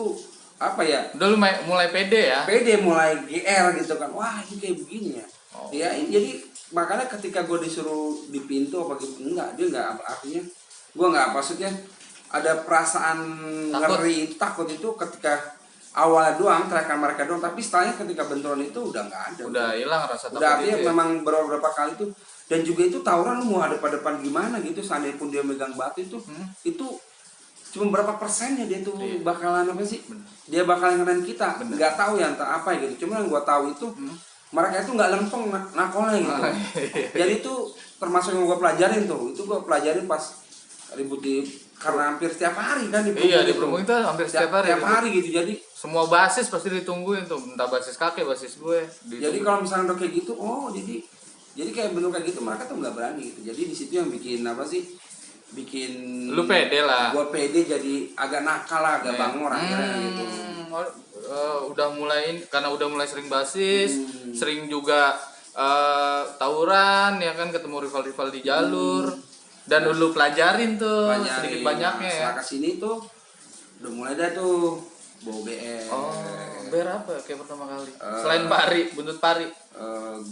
apa ya? Udah lu mulai pede ya? Pede, mulai GR gitu kan. Wah ini kayak begini ya. Ya jadi makanya ketika gue disuruh di pintu apa gitu, dia nggak, artinya gue nggak, maksudnya ada perasaan ngeri takut itu ketika awal doang, teriakan mereka doang, tapi setelahnya ketika benturan itu udah nggak ada. Udah hilang rasa takut. Udah artinya itu, memang beberapa kali itu, dan juga itu tawuran lu mau depan gimana gitu, seandainya pun dia megang batu itu cuma berapa persennya dia tuh bakalan apa sih? Dia bakalan ngeren kita. Nggak tahu ya entah apa gitu. Cuma yang gua tahu itu mereka itu nggak lempeng nakolnya gitu. Jadi itu termasuk yang gua pelajarin tuh. Itu gua pelajarin pas ribut karena hampir setiap hari kan di Perumpung. Iya, di Perumpung itu hampir setiap hari gitu. Jadi semua basis pasti ditungguin tuh, entah basis kakek, basis gue. Jadi kalau misalnya udah kayak gitu, jadi kayak bentuk kayak gitu mereka tuh nggak berani gitu. Jadi di situ yang bikin apa sih? Bikin lu pede lah. Gua pede, jadi agak nakal lah, agak bangor akhirnya gitu. karena udah mulai sering basis, sering juga tawuran ya kan, ketemu rival-rival di jalur dan dulu pelajarin tuh sedikit banyaknya ya. Setelah kesini tuh udah mulai dah tuh bawa BR. BR apa kayak pertama kali? Selain pari, buntut pari.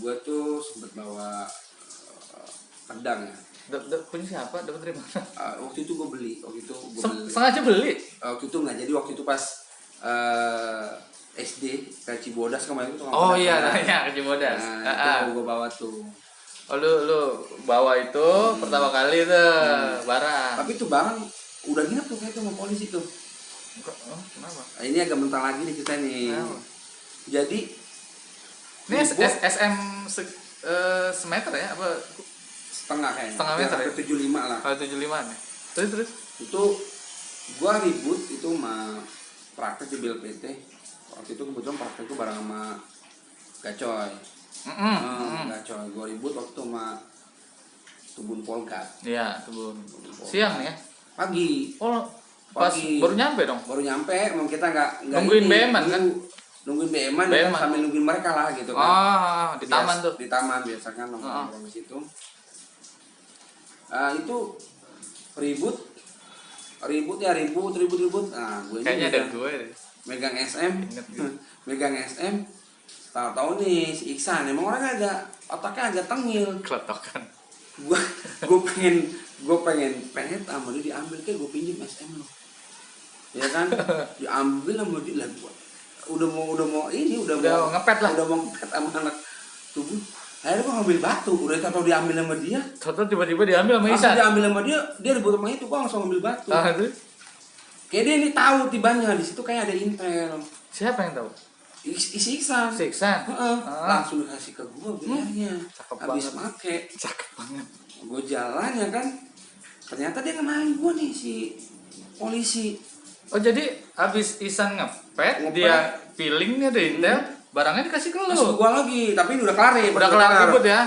Gue tuh sempet bawa pedang ya. Punya siapa? Dapat dari mana? Waktu itu gue beli. Sengaja beli? Waktu itu nggak jadi, waktu itu pas SD ke Cibodas kemarin tuh. Oh iya, ke Cibodas. Nah, itu gue bawa tuh. Oh lu bawa itu pertama kali tuh barang. Tapi itu barang udah ginap tuh kayak itu sama polisi tuh. Kenapa? Ini agak mental lagi nih kita nih. Jadi ini SM semeter ya apa? Setengah kayaknya. Setengah meter ya? 75 lah. 75 nih. Terus? Itu gua ribut itu sama praktek di BLPT. Waktu itu kebetulan praktek itu bareng sama Gacoy. Gacoy. Gua ribut waktu itu sama Tubun Polka. Iya, Tubun. Siang nih ya? Pagi. Oh, pas baru nyampe dong? Baru nyampe, emang kita nggak nungguin BM-an kan? Nungguin BM-an kan, sambil nungguin mereka lah gitu kan. Di taman tuh? Di taman biasa kan, nongkrong di situ. Itu ribut. Nah, gue kayaknya ada gue deh. Megang SM. Megang SM. Tahu-tahu nih si Iksan, emang orangnya otaknya agak tengil. Keletokan. Gue pengen pengen sama dia, diambil kayak gue pinjam SM lo. Ya kan? Diambil sama dia lah, gua udah mau ngepet lah. Udah mau ngepet sama anak Tubuh. Akhirnya gue ngambil batu, udah tahu diambil sama dia. Tahu tiba-tiba diambil sama Isa. Diambil sama dia ribut sama itu, gue langsung ngambil batu. Terus? Kayak dia ini tahu tibanya di situ kayak ada intel. Siapa yang tahu? Iksan. Langsung dikasih ke gue biarnya. Habis make. Cakep banget. Gue jalan ya kan. Ternyata dia kenalin gue nih si polisi. Oh jadi habis Isan ngepet, dia feeling nih ada intel, barangnya dikasih ke lu. Masuk gue lagi, tapi ini udah kelar nih. Udah kelar ribut ya.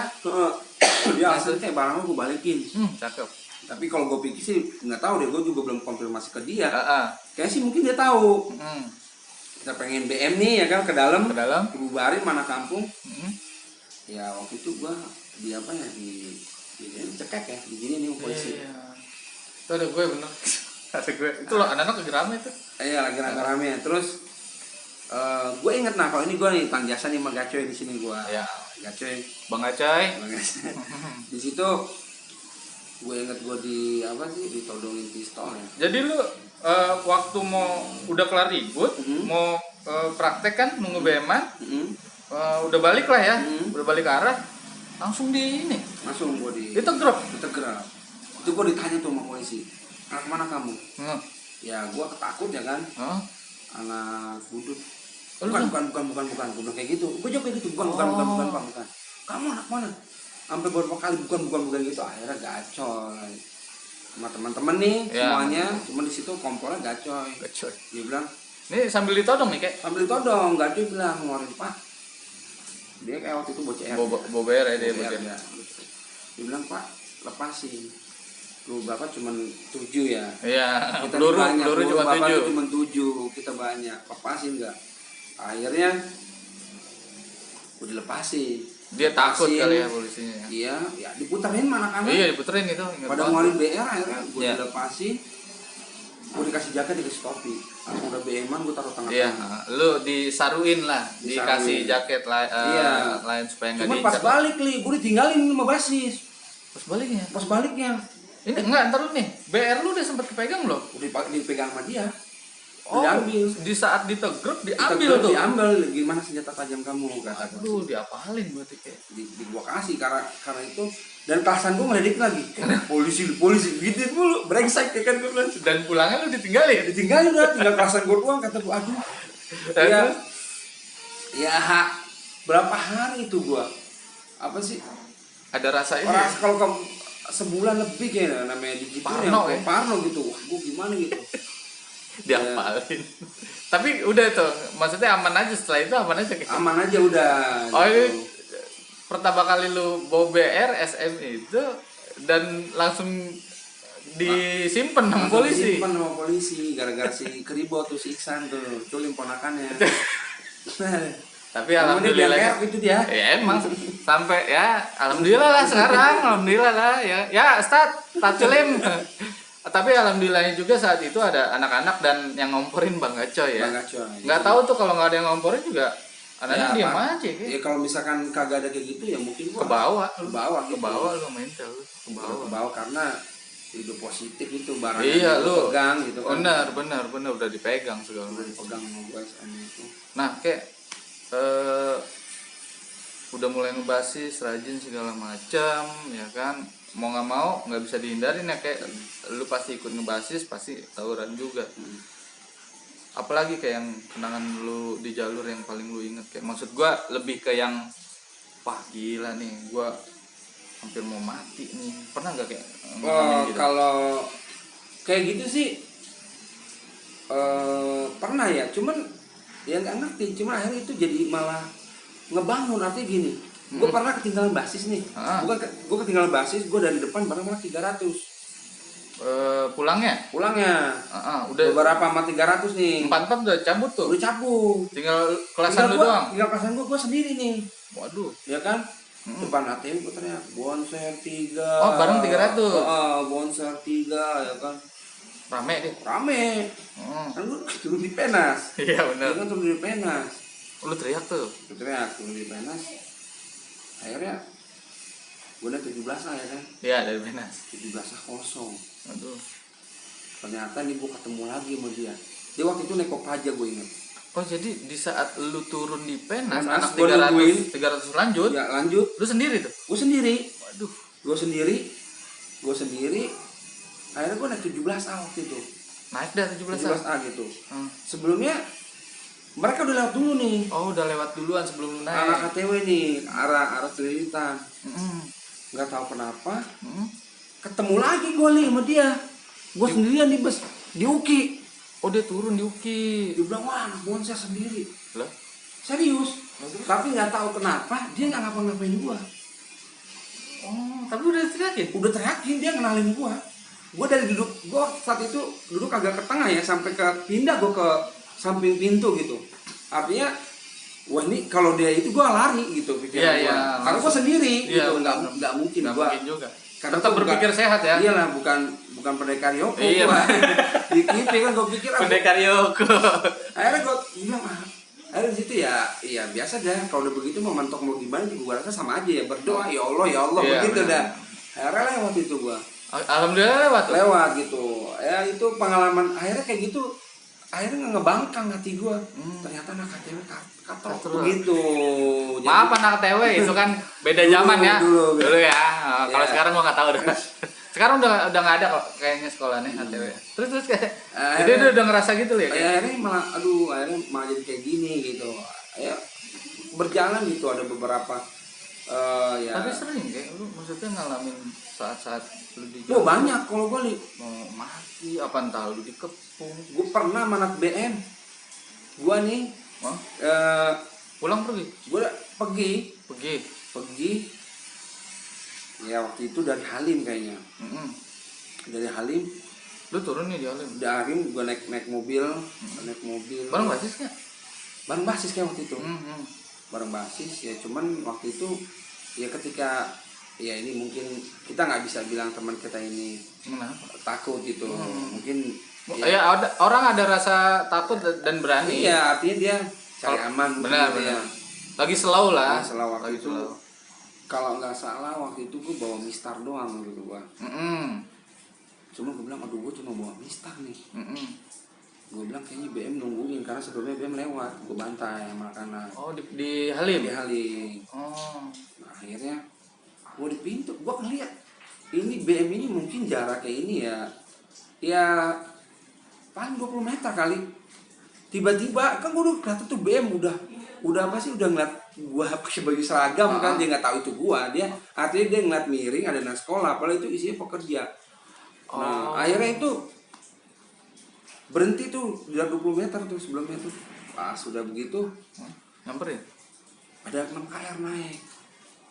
Dia langsung kayak barangnya gue balikin. Cakep. Tapi kalau gue pikir sih nggak tahu deh, gue juga belum konfirmasi ke dia. Kayaknya sih mungkin dia tahu. Kita pengen BM nih ya kan, ke dalam. Bubarin mana kampung. Ya waktu itu gue di apa ya di cekek ya, di gini nih polisi. Itu ada gue bener. Ada gue. Itu loh anak-anak lagi rame tuh. Iya lagi rame. Terus gue inget kalau ini gue nih tang jasa nih sama Gacoy di sini gue. Iya. Gacoy. Bang Gacoy. Di situ gue inget gue ditodongin pistol ya. Jadi lu waktu mau udah kelar ribut, mau praktek kan nunggu BM-an, udah balik lah ya, udah balik ke arah, langsung langsung gue ditegrap. Itu gue ditanya tuh sama polisi, anak mana kamu? Ya gue ketakut ya kan, anak budut. Bukan, gue bilang kayak gitu. Gue jawab kayak gitu, bukan. Kamu anak mana? Sampai beberapa kali bukan gitu. Akhirnya Gacoy sama teman-teman nih semuanya, cuma di situ kompornya Gacoy. Dia bilang, ini sambil ditodong nih kayak? Sambil ditodong, Gacoy bilang ngeluarin Pak. Dia kayak waktu itu bocah BR ya dia bocah. Dia bilang Pak lepasin. Lu bapak cuma 7 ya. Iya. Kita peluru cuma 7. Kita banyak. Lepasin enggak? Akhirnya gue dilepasin. Dia takut kali ya polisinya. Iya, ya diputerin mana kan? Iya, diputerin itu. Pada ngeluarin BR akhirnya gue dilepasin. Gue dikasih jaket, dikasih topi. Langsung udah BM-an gue taruh tengah. Iya, lu disaruin lah, dikasih jaket lain supaya enggak diincar. Cuma pas balik gue ditinggalin sama basis. Pas baliknya. Ini enggak, ntar lu nih, BR lu udah sempet kepegang loh? Udah dipegang sama dia. Diambil. Di saat diambil tuh? Diambil, gimana senjata tajam kamu? Aduh, diapalin berarti kayak. Di gua kasih karena itu. Dan kelasan gua ngeledik lagi. Polisi, gitu mulu, brengsek ya kan gua bilang. Dan pulangnya lu ditinggalin? Ditinggalin udah, tinggal kelasan gua doang, kata gua, aduh. Ya, berapa hari itu gua? Apa sih? Ada rasa ini? Kalau kamu sebulan lebih kayaknya namanya digituin Parno gitu. Wah, gua gimana gitu. Diapalin. Tapi udah tuh, maksudnya aman aja setelah itu aman aja gitu. Aman aja udah. Oh, gitu. Ini pertama kali lu bawa BR SM itu dan langsung disimpen sama polisi. Disimpen sama polisi gara-gara si Keribot tuh si Iksan tuh, culim ponakannya. Tapi alhamdulillah itu dia. Ya emang sampai ya alhamdulillah lah sekarang, alhamdulillah lah ya. Ya start culim. Tapi alhamdulillahnya juga saat itu ada anak-anak dan yang ngomporin Bang Gacoy ya. Bang Gacoy. Nggak tahu tuh kalau nggak ada yang ngomporin juga anak-anak Ya, diam aja kayak. Ya kalau misalkan kagak ada kayak gitu ya mungkin gua Ke bawah gitu. Ke bawah lu mental lu. Ke bawah Karena hidup positif itu barangnya iya, lu pegang gitu kan. benar udah dipegang segala Udah macam. dipegang sama gua SM itu. Nah kayak udah mulai ngebasis rajin segala macam ya kan, mau nggak mau nggak bisa dihindarin ya, kayak lu pasti ikut ngebasis pasti tawuran juga. Apalagi kayak yang kenangan lu di jalur yang paling lu inget, kayak maksud gua lebih ke yang wah gila nih gua hampir mau mati nih, pernah nggak kayak gitu? Kalau kayak gitu sih pernah ya, cuman ya nggak ngerti, cuman akhirnya itu jadi malah ngebangun. Artinya gini, gue pernah ketinggalan basis nih, gue ketinggalan basis, gue dari depan barang malah 300 pulangnya udah beberapa sama 300 nih, 44 udah cabut tuh, udah cabut, tinggal kelasan lu doang, tinggal kelasan gue sendiri nih, waduh ya kan. Depan ATM gue teriak Bonser 3. Oh bareng 300. Bonser 3 ya kan. Rame deh. Kan gue turun di Penas. Iya benar. Dia kan turun di Penas. Lu teriak tuh. Turun di Penas. Akhirnya gue naik 17 lah ya kan. Iya dari Penas. 17 kosong. Aduh. Ternyata nih gue ketemu lagi sama dia. Dia waktu itu naik Kopaja gue inget. Oh jadi di saat lu turun di Penas, anak gua 300 lanjut? Ya lanjut. Lu sendiri tuh? Gue sendiri. Waduh. Gue sendiri. Akhirnya gue naik 17A waktu itu. Naik dah 17A gitu. Sebelumnya mereka udah lewat dulu nih. Oh udah lewat duluan sebelum lu naik. Arah KTW nih, arah Celilitan. Nggak tahu kenapa. Ketemu lagi gue nih sama dia. Gue sendirian di bus di UKI. Oh dia turun di UKI. Dia bilang wah anak Bonser sendiri. Lah? Serius. Tapi nggak tahu kenapa dia nggak ngapa-ngapain gue. Oh tapi udah teriakin? Udah teriakin, dia kenalin gue. Gue dari duduk, gue saat itu duduk agak ke tengah ya, sampai ke pindah gue ke samping pintu gitu. Artinya wah ini kalau dia itu gue lari gitu pikiran gue. Karena gue sendiri gitu, nggak mungkin gue. Juga. Karena tetap berpikir sehat ya. Iyalah, bukan pendekar Yoko. Iya. Di TV kan gue pikir pendekar Yoko. Akhirnya gue bilang akhirnya di situ ya biasa dah. Kalau udah begitu mau mentok mau gimana juga gue rasa sama aja ya, berdoa ya Allah begitu dah. Akhirnya lewat itu gue. Alhamdulillah lewat gitu. Ya itu pengalaman akhirnya kayak gitu. Akhirnya ngebangkang hati gue. Ternyata anak KTW katrok begitu. Maaf anak KTW itu kan beda zaman ya. Dulu ya. Kalau sekarang gua nggak tahu dah. Sekarang udah nggak ada kok kayaknya sekolahnya KTW. Terus kayak jadi udah ngerasa gitu ya. Akhirnya malah jadi kayak gini gitu. Ya berjalan gitu, ada beberapa ya. Tapi sering kayak lu maksudnya ngalamin saat-saat lu di jalan. Banyak kalau gua mau mati apa entah lu dikepung. Gua pernah anak BM. Gua nih pulang pergi. Gua pergi. Ya waktu itu dari Halim kayaknya. Dari Halim. Lu turun nih di Halim. Dari Halim gua naik mobil, Bareng basis nggak? Bareng basis kayak waktu itu. Bareng basis ya, cuman waktu itu ya ketika ya ini mungkin kita nggak bisa bilang teman kita ini takut gitu. Mungkin ya orang ada rasa takut dan berani. Iya, artinya dia cari aman. Benar. Lagi slow lah. Waktu itu. Kalau nggak salah waktu itu gue bawa mistar doang gitu gue. Cuma gue bilang aduh gue cuma bawa mistar nih. Gue bilang kayaknya BM nungguin karena sebelumnya BM lewat. Gue bantai makanan. Oh di Halim? Di Halim. Nah akhirnya gue di pintu, gue ngeliat ini BM ini mungkin jaraknya ini ya paling 20 meter kali. Tiba-tiba kan gue udah kelihatan tuh BM udah apa sih, udah ngeliat gue pakai baju seragam kan, dia nggak tahu itu gue, dia artinya dia ngeliat miring ada anak sekolah, apalagi itu isinya pekerja. Nah akhirnya itu berhenti tuh udah 20 meter tuh sebelumnya tuh. Pas sudah begitu nyamperin ada 6 KR naik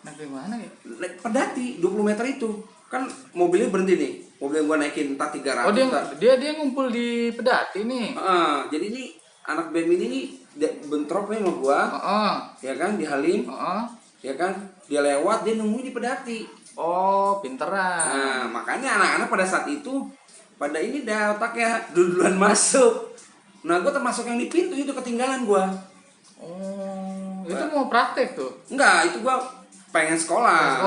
dari mana ya? Naik pedati 20 meter itu kan, mobilnya berhenti nih. mobil yang gue naikin entah 300. Oh dia ngumpul di Pedati nih. Jadi ini anak BEM ini nih bentrok nih sama gue, ya kan di Halim, ya kan dia lewat dia nungguin di Pedati. Oh pinteran. Nah makanya anak-anak pada saat itu pada ini dah otaknya duluan masuk. Nah gue termasuk yang di pintu itu ketinggalan gue. Oh itu mau praktek tuh? Enggak, itu gue pengen sekolah.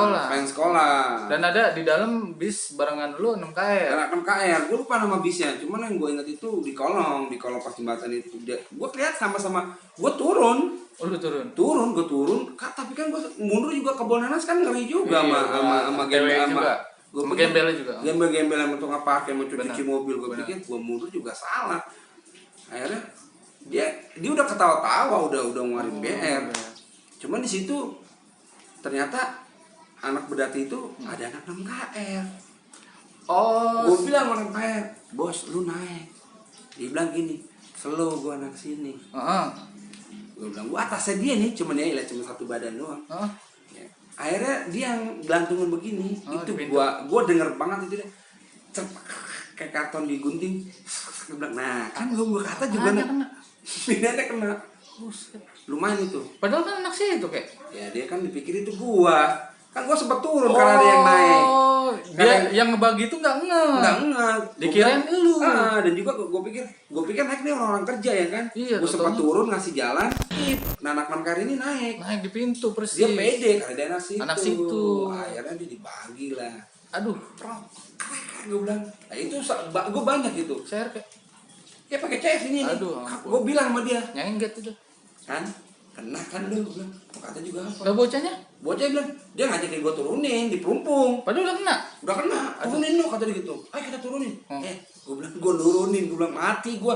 Dan ada di dalam bis barengan dulu 6KR. Anak 6KR, gue lupa nama bisnya. Cuman yang gue ingat itu di kolong pas jembatan itu. Gue lihat sama-sama, gue turun. Oh lu turun? Gue turun. Tapi kan gue mundur juga ke Bonanas kan ngeri juga sama gembel juga. Gembel yang untuk ngeparkir mau cuci mobil. Gue pikir gue mundur juga salah. Akhirnya dia udah ketawa-tawa, udah ngeluarin BR. Cuman di situ ternyata anak Bedati itu ada anak 6KR. Oh, gue bilang anak KR, bos lu naik. Dia bilang gini, slow gue anak sini. Gue bilang gua atasnya dia nih, cuma satu badan doang. Ya. Akhirnya dia yang gelantungan begini, itu gua denger banget itu dia. Kayak karton digunting. Gue bilang, nah kan gua kata juga kena. Pindahannya kena. Lumayan itu. Padahal kan anak sih itu kayak. Ya dia kan dipikir itu gua. Kan gua sempet turun karena ada yang naik. Dia yang ngebagi itu nggak nge. Dikirain lu. Dan juga gua pikir naik nih orang-orang kerja ya kan. Iya, gua sempat turun ngasih jalan. Nah anak 6KR ini naik di pintu persis. Dia pede karena dia anak situ. Akhirnya dia dibagi lah. Aduh, gue bilang, nah itu gue banyak gitu. Share kayak. Ya pakai CS ini. Aduh, gue bilang sama dia. Nyengget itu. Kan, kena kan lu. Gue bilang, kata juga apa? Gak bocahnya? Bocahnya bilang, dia ngajakin gue turunin di pelumpung. Padahal udah kena. Udah kena, turunin lu kata dia gitu. Ayo kita turunin. Gue bilang, gue nurunin, gue bilang mati gue.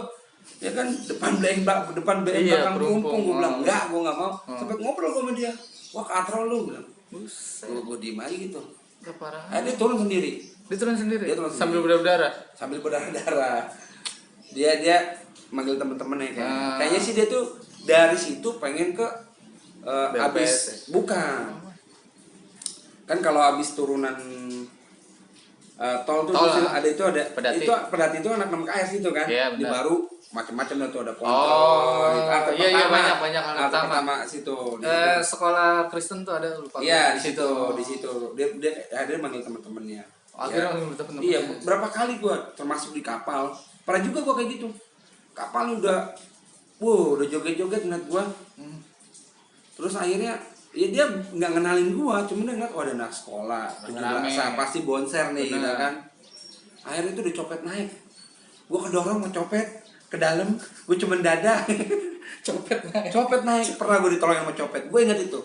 Ya kan depan belakang pelumpung. Gue bilang, enggak, gue nggak mau. Sampai ngobrol sama dia. Wah katrol lu bilang. Gue diem aja gitu. Gak parah. Dia turun sendiri. Dia turun sendiri. Sambil berdarah. Dia manggil temen-temennya kayaknya sih dia tuh dari situ pengen ke abis bukan kan kalau abis turunan tol tuh ada Pedati itu anak 6KR itu kan di baru macam-macam tuh ada kontrol banyak hal pertama situ sekolah Kristen tuh ada lupa di situ dia manggil temen-temennya akhirnya iya berapa kali gua termasuk di kapal pernah juga gua kayak gitu kapal udah joget-joget ngeliat gua terus akhirnya ya dia nggak ngenalin gua cuma dia ngeliat ada anak sekolah pasti bonser nih gitu kan akhirnya itu dicopet naik gua kedorong mau copet ke dalam gua cuma dada copet naik pernah gua ditolongin sama copet gua ingat itu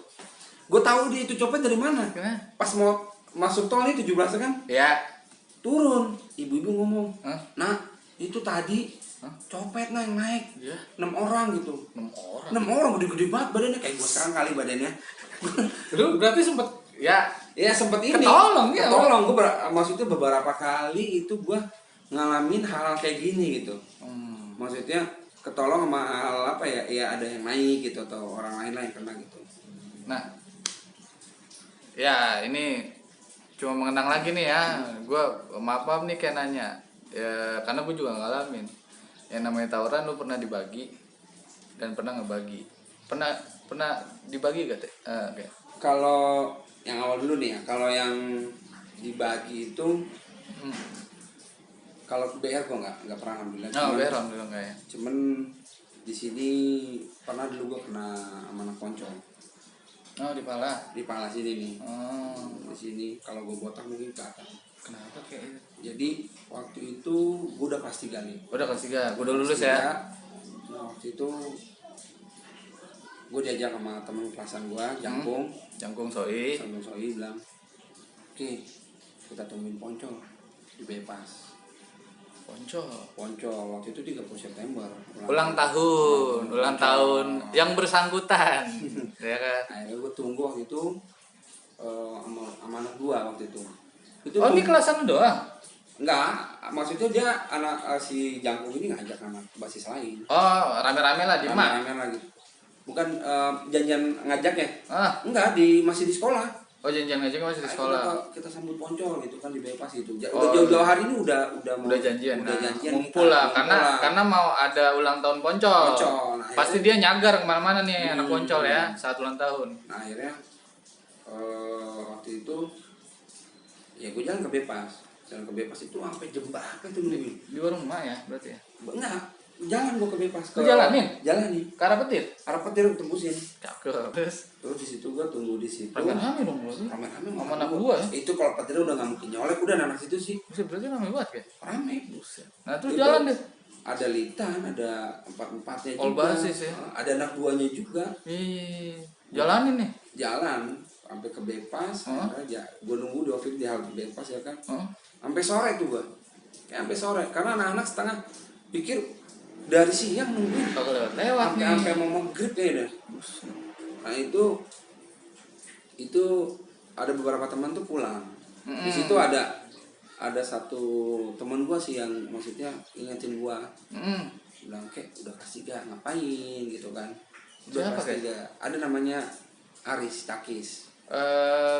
gua tahu dia itu copet dari mana pas mau masuk tol nih 17 kan ya turun ibu-ibu ngomong nah itu tadi copet naik 6 orang gitu 6 orang gede-gede banget badannya kayak gue sekarang kali badannya lu berarti sempet sempet ini ketolong gue maksudnya beberapa kali itu gue ngalamin hal kayak gini gitu maksudnya ketolong sama hal apa ya ada yang naik gitu atau orang lain lah yang kena gitu. Nah ya ini cuma mengenang lagi nih ya gue maaf nih kayak nanya ya karena gue juga ngalamin yang namanya tawuran lu pernah dibagi dan pernah ngebagi pernah dibagi gak teh kalau yang awal dulu nih ya kalau yang dibagi itu kalau BR gue nggak pernah alhamdulillah BR alhamdulillah nggak ya cuman di sini pernah dulu gue kena sama anak poncol di pala sini nih di sini kalau gue botak mungkin ke atas. Kenapa kayak itu? Jadi waktu itu gue udah kelas 3 nih. Udah kelas 3, gue udah lulus ya. Nah waktu itu gue diajak sama temen kelasan gue, Jangkung Soi bilang, oke kita tungguin Poncol di Bebas. Poncol waktu itu 30 September. Ulang tahun yang bersangkutan, ya kan? Akhirnya gue tunggu waktu itu sama anak gue waktu itu. Ini kelasan doang? Enggak, maksudnya dia anak si Jangkung ini ngajak anak basis lain. Oh, rame-rame lah di mana? Rame lagi. Bukan janjian ngajak ya? Enggak, masih di sekolah. Oh janjian ngajak masih di sekolah. Kita sambut Poncol gitu kan di bebas gitu. Oh, Udah jauh-jauh hari ini udah janjian. Udah janjian. Ngumpul lah karena mau ada ulang tahun Poncol. Nah, pasti dia nyagar kemana-mana nih anak Poncol ya saat ulang tahun. Nah akhirnya waktu itu ya gue jalan ke bebas. Jalan ke bebas itu sampai jam berapa itu nungguin? Di warung emak ya berarti ya? Enggak, jalan gue ke bebas. Jalanin? Jalanin. Ke arah Petir? Arah Petir tembusin. Cakep. Terus di situ gue tunggu di situ. Rame-rame dong berarti. Rame-rame sama anak gua ya. Itu kalau Petir udah nggak mungkin nyolek, udah anak situ sih. Buset, berarti rame banget ya? Rame. Buset. Nah terus jalan deh. Ada Litan, ada empat-empatnya juga. All basis ya. Ada anak buahnya juga. Jalanin nih. Jalan sampai ke bebas. Aja. Gue nunggu di office di halte bebas ya kan. Sampai sore tuh gue. Kayak sampai sore karena anak-anak setengah pikir dari siang nungguin. Kalau lewat nih. Sampai mau maghrib ya. Nah itu ada beberapa teman tuh pulang. Di situ ada satu teman gua sih yang maksudnya ingetin gua. Bilang kayak udah kasih gak ngapain gitu kan. Udah kasih gak. Ada namanya Aris Takis.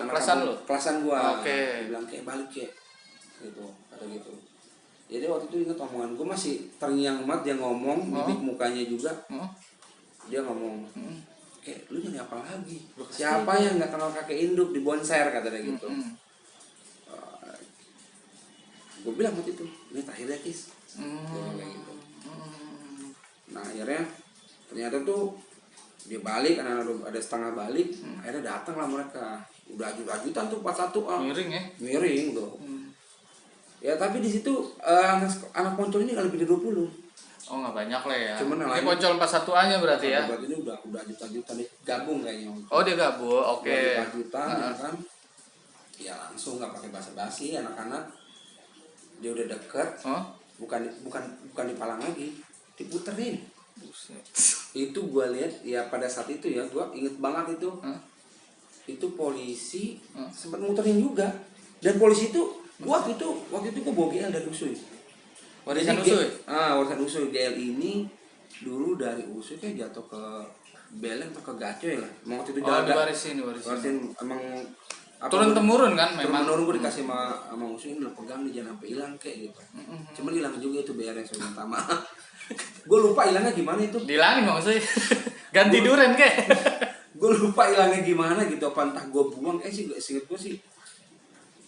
Kelasan lu? Kelasan gua. Oke. Bilang kayak balik kayak gitu, kata gitu. Jadi waktu itu inget omongan gua masih terngiang banget dia ngomong, mimik mukanya juga. Dia ngomong, kayak lu nyari apa lagi? Siapa yang nggak kenal kakek induk di Bonser, kata dia gitu. Gue bilang waktu itu, ini terakhir ya Kis. Kayak gitu. Nah akhirnya ternyata tuh dia balik, karena ada setengah balik, akhirnya datang lah mereka. Udah ajut-ajutan tuh 41. Miring ya? Miring tuh. Ya tapi di situ anak Poncol ini nggak lebih dari 20. Oh nggak banyak lah ya. Cuman ini Poncol 41-nya berarti ya? Berarti ini udah ajut-ajutan nih, gabung kayaknya. Oh dia gabung, oke. Ajut-ajutan ya kan. Ya langsung nggak pakai basa-basi, anak-anak dia udah deket. Bukan dipalang lagi, diputerin. Buset. Itu gue lihat ya pada saat itu ya, gue inget banget itu. Itu polisi sempat muterin juga. Dan polisi itu waktu itu gue bawa GL dari Usuy. Warisan Usuy? Warisan Usuy. GL ini dulu dari Usuy kayak jatuh ke Belen atau ke Gacoy lah. Emang waktu itu diwarisin. Emang turun temurun kan memang. Turun temurun gue dikasih sama Usuy, ini pegang nih jangan sampai hilang kayak gitu. Cuman hilang juga itu BRS, saya minta maaf. Gue lupa hilangnya gimana itu. Dihilangin Bang Usuy. Ganti duren kayak. Gue lupa hilangnya gimana gitu, apa entah gue buang, seinget gue sih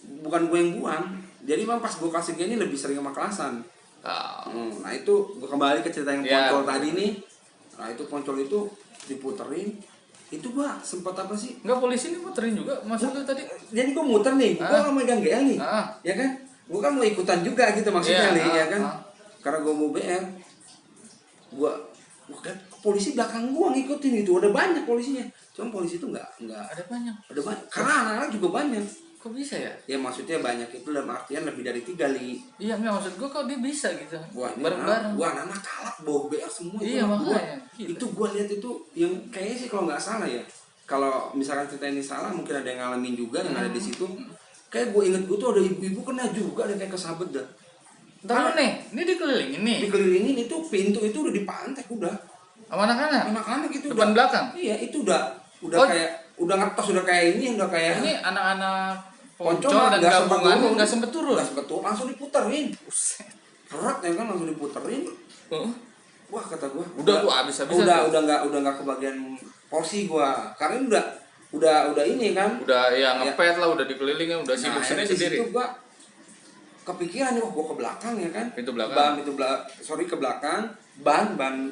bukan gue yang buang. Jadi memang pas gue kasih ini lebih sering sama kelasan. Nah itu gue kembali ke cerita yang Poncol tadi nih. Nah itu Poncol itu diputerin. Itu gue sempat apa sih? Enggak, polisi ini puterin juga maksud lu tadi. Jadi gue muter nih, gue mau megang GL nih. Ya kan? Gue kan mau ikutan juga gitu maksudnya nih, ya kan? Karena gue mau BR. Gue kan polisi belakang gue ngikutin gitu. Ada banyak polisinya. Cuma polisi itu enggak ada banyak. Karena anak-anak juga banyak. Kok bisa ya? Ya maksudnya banyak itu dalam artian lebih dari 3 li. Iya, maksud gue kok dia bisa gitu. Bareng-bareng. Gua anak-anak kalap bawa BR semua. Iya makanya. Itu gua lihat itu yang kayaknya sih kalau nggak salah ya. Kalau misalkan cerita ini salah mungkin ada yang ngalamin juga yang ada di situ. Kayak gue inget gue tuh ada ibu-ibu kena juga, ada kayak kesabet dah. Ntar nih, ini dikelilingin nih. Dikelilingin itu pintu itu udah dipantek udah. Sama anak-anak? Anak-anak itu depan belakang? Iya itu udah kayak udah ngetos, udah kayak ini, udah kayak ini anak-anak Poncol dan gabungan nggak sempet turun, langsung diputerin. Kerat ya kan, langsung diputerin. Wah kata gua udah tuh abis udah nggak kebagian porsi gua karena udah ini kan udah ya ngepet lah, udah dikelilingin, udah sibuk sendiri. Itu gua kepikiran nih, gua ke belakang ya kan, pintu belakang ke belakang ban ban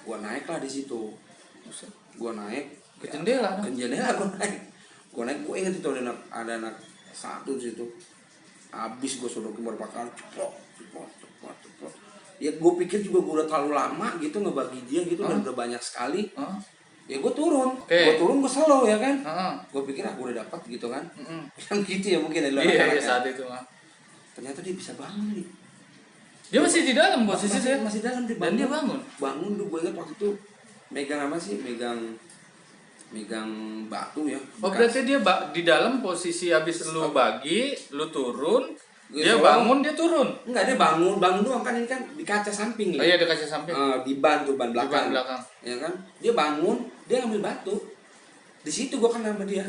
gua naik lah di situ. Gua naik ke jendela gua naik, gua inget itu ada anak satu di situ. Abis gua sudah beberapa kali ceplok. Ya gua pikir juga gua udah terlalu lama gitu ngebagi dia gitu, dan udah banyak sekali. Ya gua turun, gua slow ya kan. Gua pikir aku udah dapat gitu kan. Yang gitu ya mungkin dari anak-anak saat itu ternyata dia bisa bangun nih. Dia masih di dalam posisi masih dalam, dia bangun. Dan dia bangun tuh. Gue ingat waktu itu megang apa sih, megang batu ya. Oh berarti dia di dalam posisi habis lu bagi, lu turun, dia bangun, dia turun. Enggak, dia bangun doang kan, ini kan di kaca samping ya. Oh iya, di kaca samping. Di ban belakang. Di ban belakang. Ya kan? Dia bangun, dia ngambil batu. Di situ gua kenal sama dia.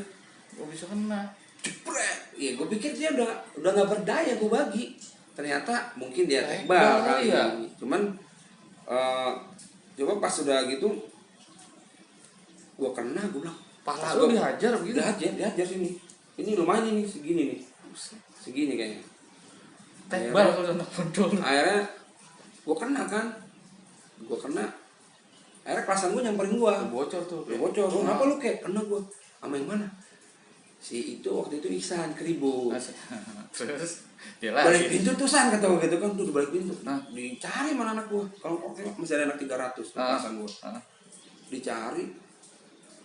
Gua bisa kena. Jepret. Ya gue pikir dia udah nggak berdaya gue bagi. Ternyata mungkin dia Tekbal tekbal kali ya. Cuman coba pas udah gitu gue kena, gue bilang Pala pas lu gua- dihajar begitu. dihajar sini. Ini lumayan ini segini nih. Segini kayaknya. Tekbal kalau anak pondok. Akhirnya gue kena kan. Akhirnya kelasan gue nyamperin gue. Bocor tuh. Bocor. Kenapa lu kayak kena gue? Sama yang mana? Si itu waktu itu Ihsan keribut. Terus dia Balik lagi. pintu tuh San kata gue gitu kan, tuh di balik pintu. Dicari mana anak gue. Kalau waktu itu masih ada anak 300 tuh kelasan gue. Dicari.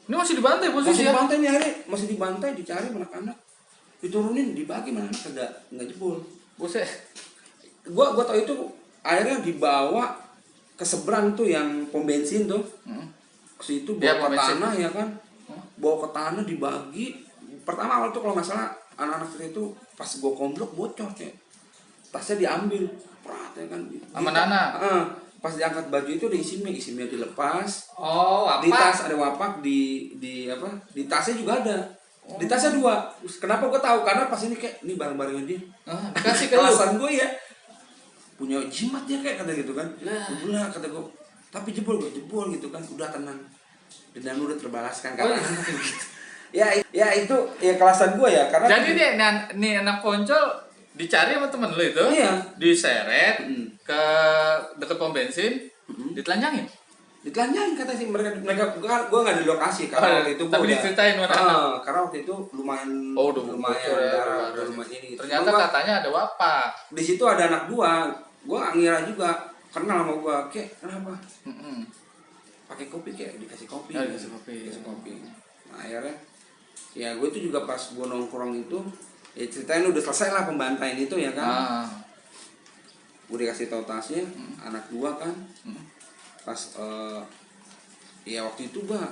Ini masih dibantai posisi Masih ya? dibantai nih akhirnya, masih dibantai, dicari anak-anak. Diturunin, dibagi mana anak enggak jebol. Buset. Gua tau itu akhirnya dibawa ke seberang tuh yang pom bensin tuh. Situ Ya, bawa pom ke bensin. tanah ya kan. Bawa ke tanah dibagi. Pertama awal tuh kalau nggak salah anak-anak itu pas gua komplok bocor ya. Tasnya diambil. Prat ya kan. Sama Nana? Pas diangkat baju itu ada isimnya dilepas. Oh, Di tas ada wapak, di apa? Di tasnya juga ada. Di tasnya 2. Kenapa gua tahu? Karena pas ini kayak ini barang-barangnya dia. Dikasih ke lu. Kelasan gue ya punya jimat dia kayak kata gitu kan. Udah kata gue, tapi jebol gitu kan, udah tenang. Dendam lu udah terbalaskan kata. Ya itu ya kelasan gue ya karena Jadi nih anak poncol dicari sama temen lu itu, Iya. diseret ke deket pom bensin, ditelanjangin. ditelanjangin kata sih mereka gue nggak di lokasi karena waktu itu tapi gua diceritain mana anak. karena waktu itu lumayan Udah lumayan ya, darah, lumayan ini. Ternyata Cuma gua- katanya ada wapak. di situ ada anak gue nggak ngira juga kenal sama gue kayak kenapa pakai kopi kayak dikasih kopi. Dikasih kopi. Nah, akhirnya ya gue itu juga pas gue nongkrong itu ya ceritain udah selesai lah pembantaian itu ya kan. Gue dikasih tau tasnya anak 2 kan. Pas ya waktu itu gue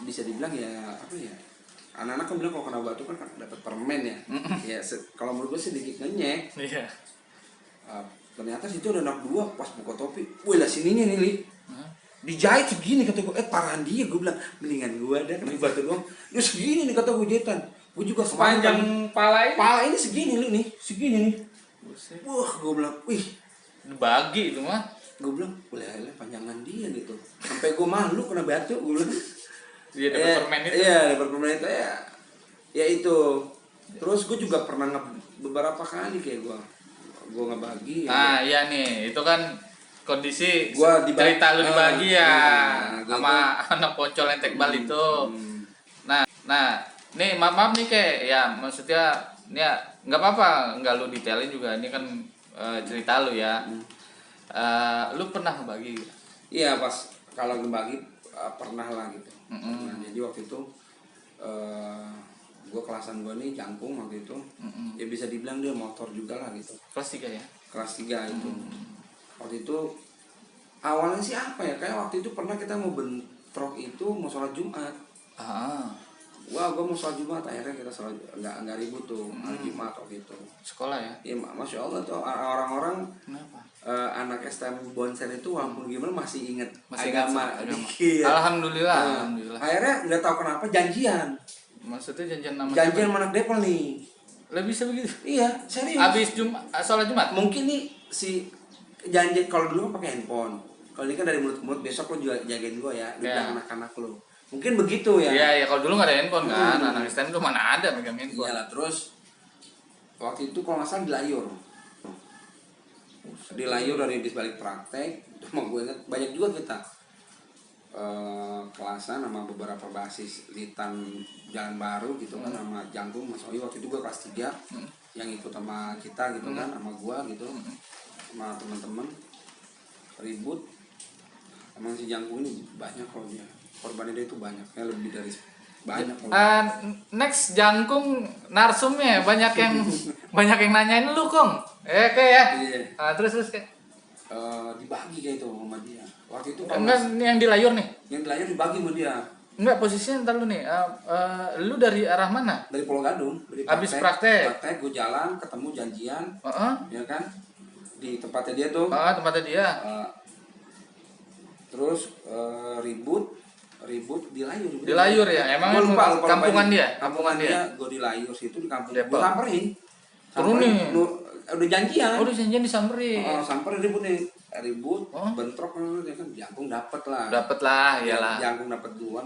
bisa dibilang ya apa ya, anak-anak kan bilang kalau kena batu kan dapat permen ya. Ya kalau menurut gue sedikit ngenyek. Iya. Ternyata situ ada anak 2 pas buka topi, wih lah sininya nih Li. Dijahit segini kata gue, parahan dia, gue bilang mendingan gue ada kena batu doang. Ya segini nih kata gue jahitan. Gue juga Sepanjang pala ini. pala ini segini Li nih, segini nih. Buset. Wah gue bilang, wih. Dibagi itu mah. Gue bilang, boleh panjangan dia gitu. Sampai gue malu kena batu, gue bilang. Dia dapat permen itu. Iya, dapat permen itu ya. Ya itu. Terus gue juga pernah beberapa kali kayak gue ngebagi. Nah, iya nih, itu kan kondisi Gua cerita lu dibagi ya gua sama anak poncol yang tekbal itu. Nah, nih maaf nih kayak ya maksudnya ini ya nggak apa-apa, nggak lu detailin juga, ini kan cerita lu ya. Lu pernah ngebagi? Iya pas kalau ngebagi pernah lah gitu. Nah, jadi waktu itu gue kelasan gue nih jangkung waktu itu. Ya bisa dibilang dia motor juga lah gitu. Kelas 3 ya? Kelas 3 itu. Waktu itu awalnya sih apa ya, kayak waktu itu pernah kita mau bentrok itu mau sholat Jumat. Wah, gue mau sholat Jumat, akhirnya kita sholat nggak ribut tuh hari Jumat waktu itu. Sekolah ya? Iya, masya Allah tuh orang-orang. Kenapa? Anak STM Bonser itu walaupun gimana masih inget agama. Dikit. Alhamdulillah. Akhirnya nggak tahu kenapa janjian Maksudnya janjian nama sama anak Depol nih. Lah bisa begitu? Iya, serius. Habis sholat Jumat? Mungkin nih si janji kalau dulu kan pakai handphone. Kalau ini kan dari mulut ke mulut, besok lo juga jagain gue ya, bilang anak-anak lo. Mungkin begitu ya. Iya, kalau dulu nggak ada handphone kan, anak STM tuh mana ada megang handphone. Iyalah, terus waktu itu kalau nggak salah di layur dari balik praktek. Cuma gue ingat banyak juga kita kelasan sama beberapa basis Litan Jalan Baru gitu kan, sama Janggung Mas Oyo waktu itu gue kelas 3 yang ikut sama kita gitu kan, sama gue gitu sama teman-teman ribut. Emang si Janggung ini banyak kalau dia korbannya dia itu banyak ya, lebih dari banyak. Next Jangkung narsumnya banyak yang nanyain lu Kong. Kayak ya. Iya. Terus kayak dibagi kayak itu sama dia. Waktu itu enggak yang di layur nih. yang di layar dibagi sama dia. Enggak, posisinya ntar lu nih. Lu dari arah mana? Dari Pulau Gadung, dari Habis praktek. gue jalan ketemu janjian. Ya kan? Di tempatnya dia tuh. Tempatnya dia. Terus ribut ribut di Layur. Di Layur ya, emang kampungan dia? Kampungan dia, gue di Layur situ di kampung. Gue samperin. Turunin. Udah janjian. Oh, udah janjian disamperin. Samperin ribut nih. Bentrok dia kan jangkung dapet lah. Dapet lah, iyalah. Jangkung dapet duluan,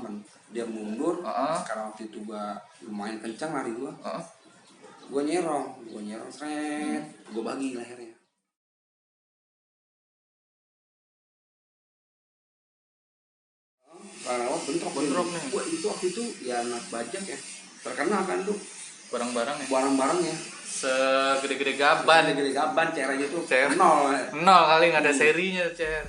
dia mundur. Karena waktu itu gua lumayan kencang lari gua. Gua nyerong seret. Gua bagi lehernya. Rawat bentrok nih. Gua itu waktu itu ya anak bajak ya. Terkenal kan tuh. Barang-barangnya. Segede-gede gaban. Segede-gede gaban, CR aja tuh. Nol kali nggak ada serinya, CR.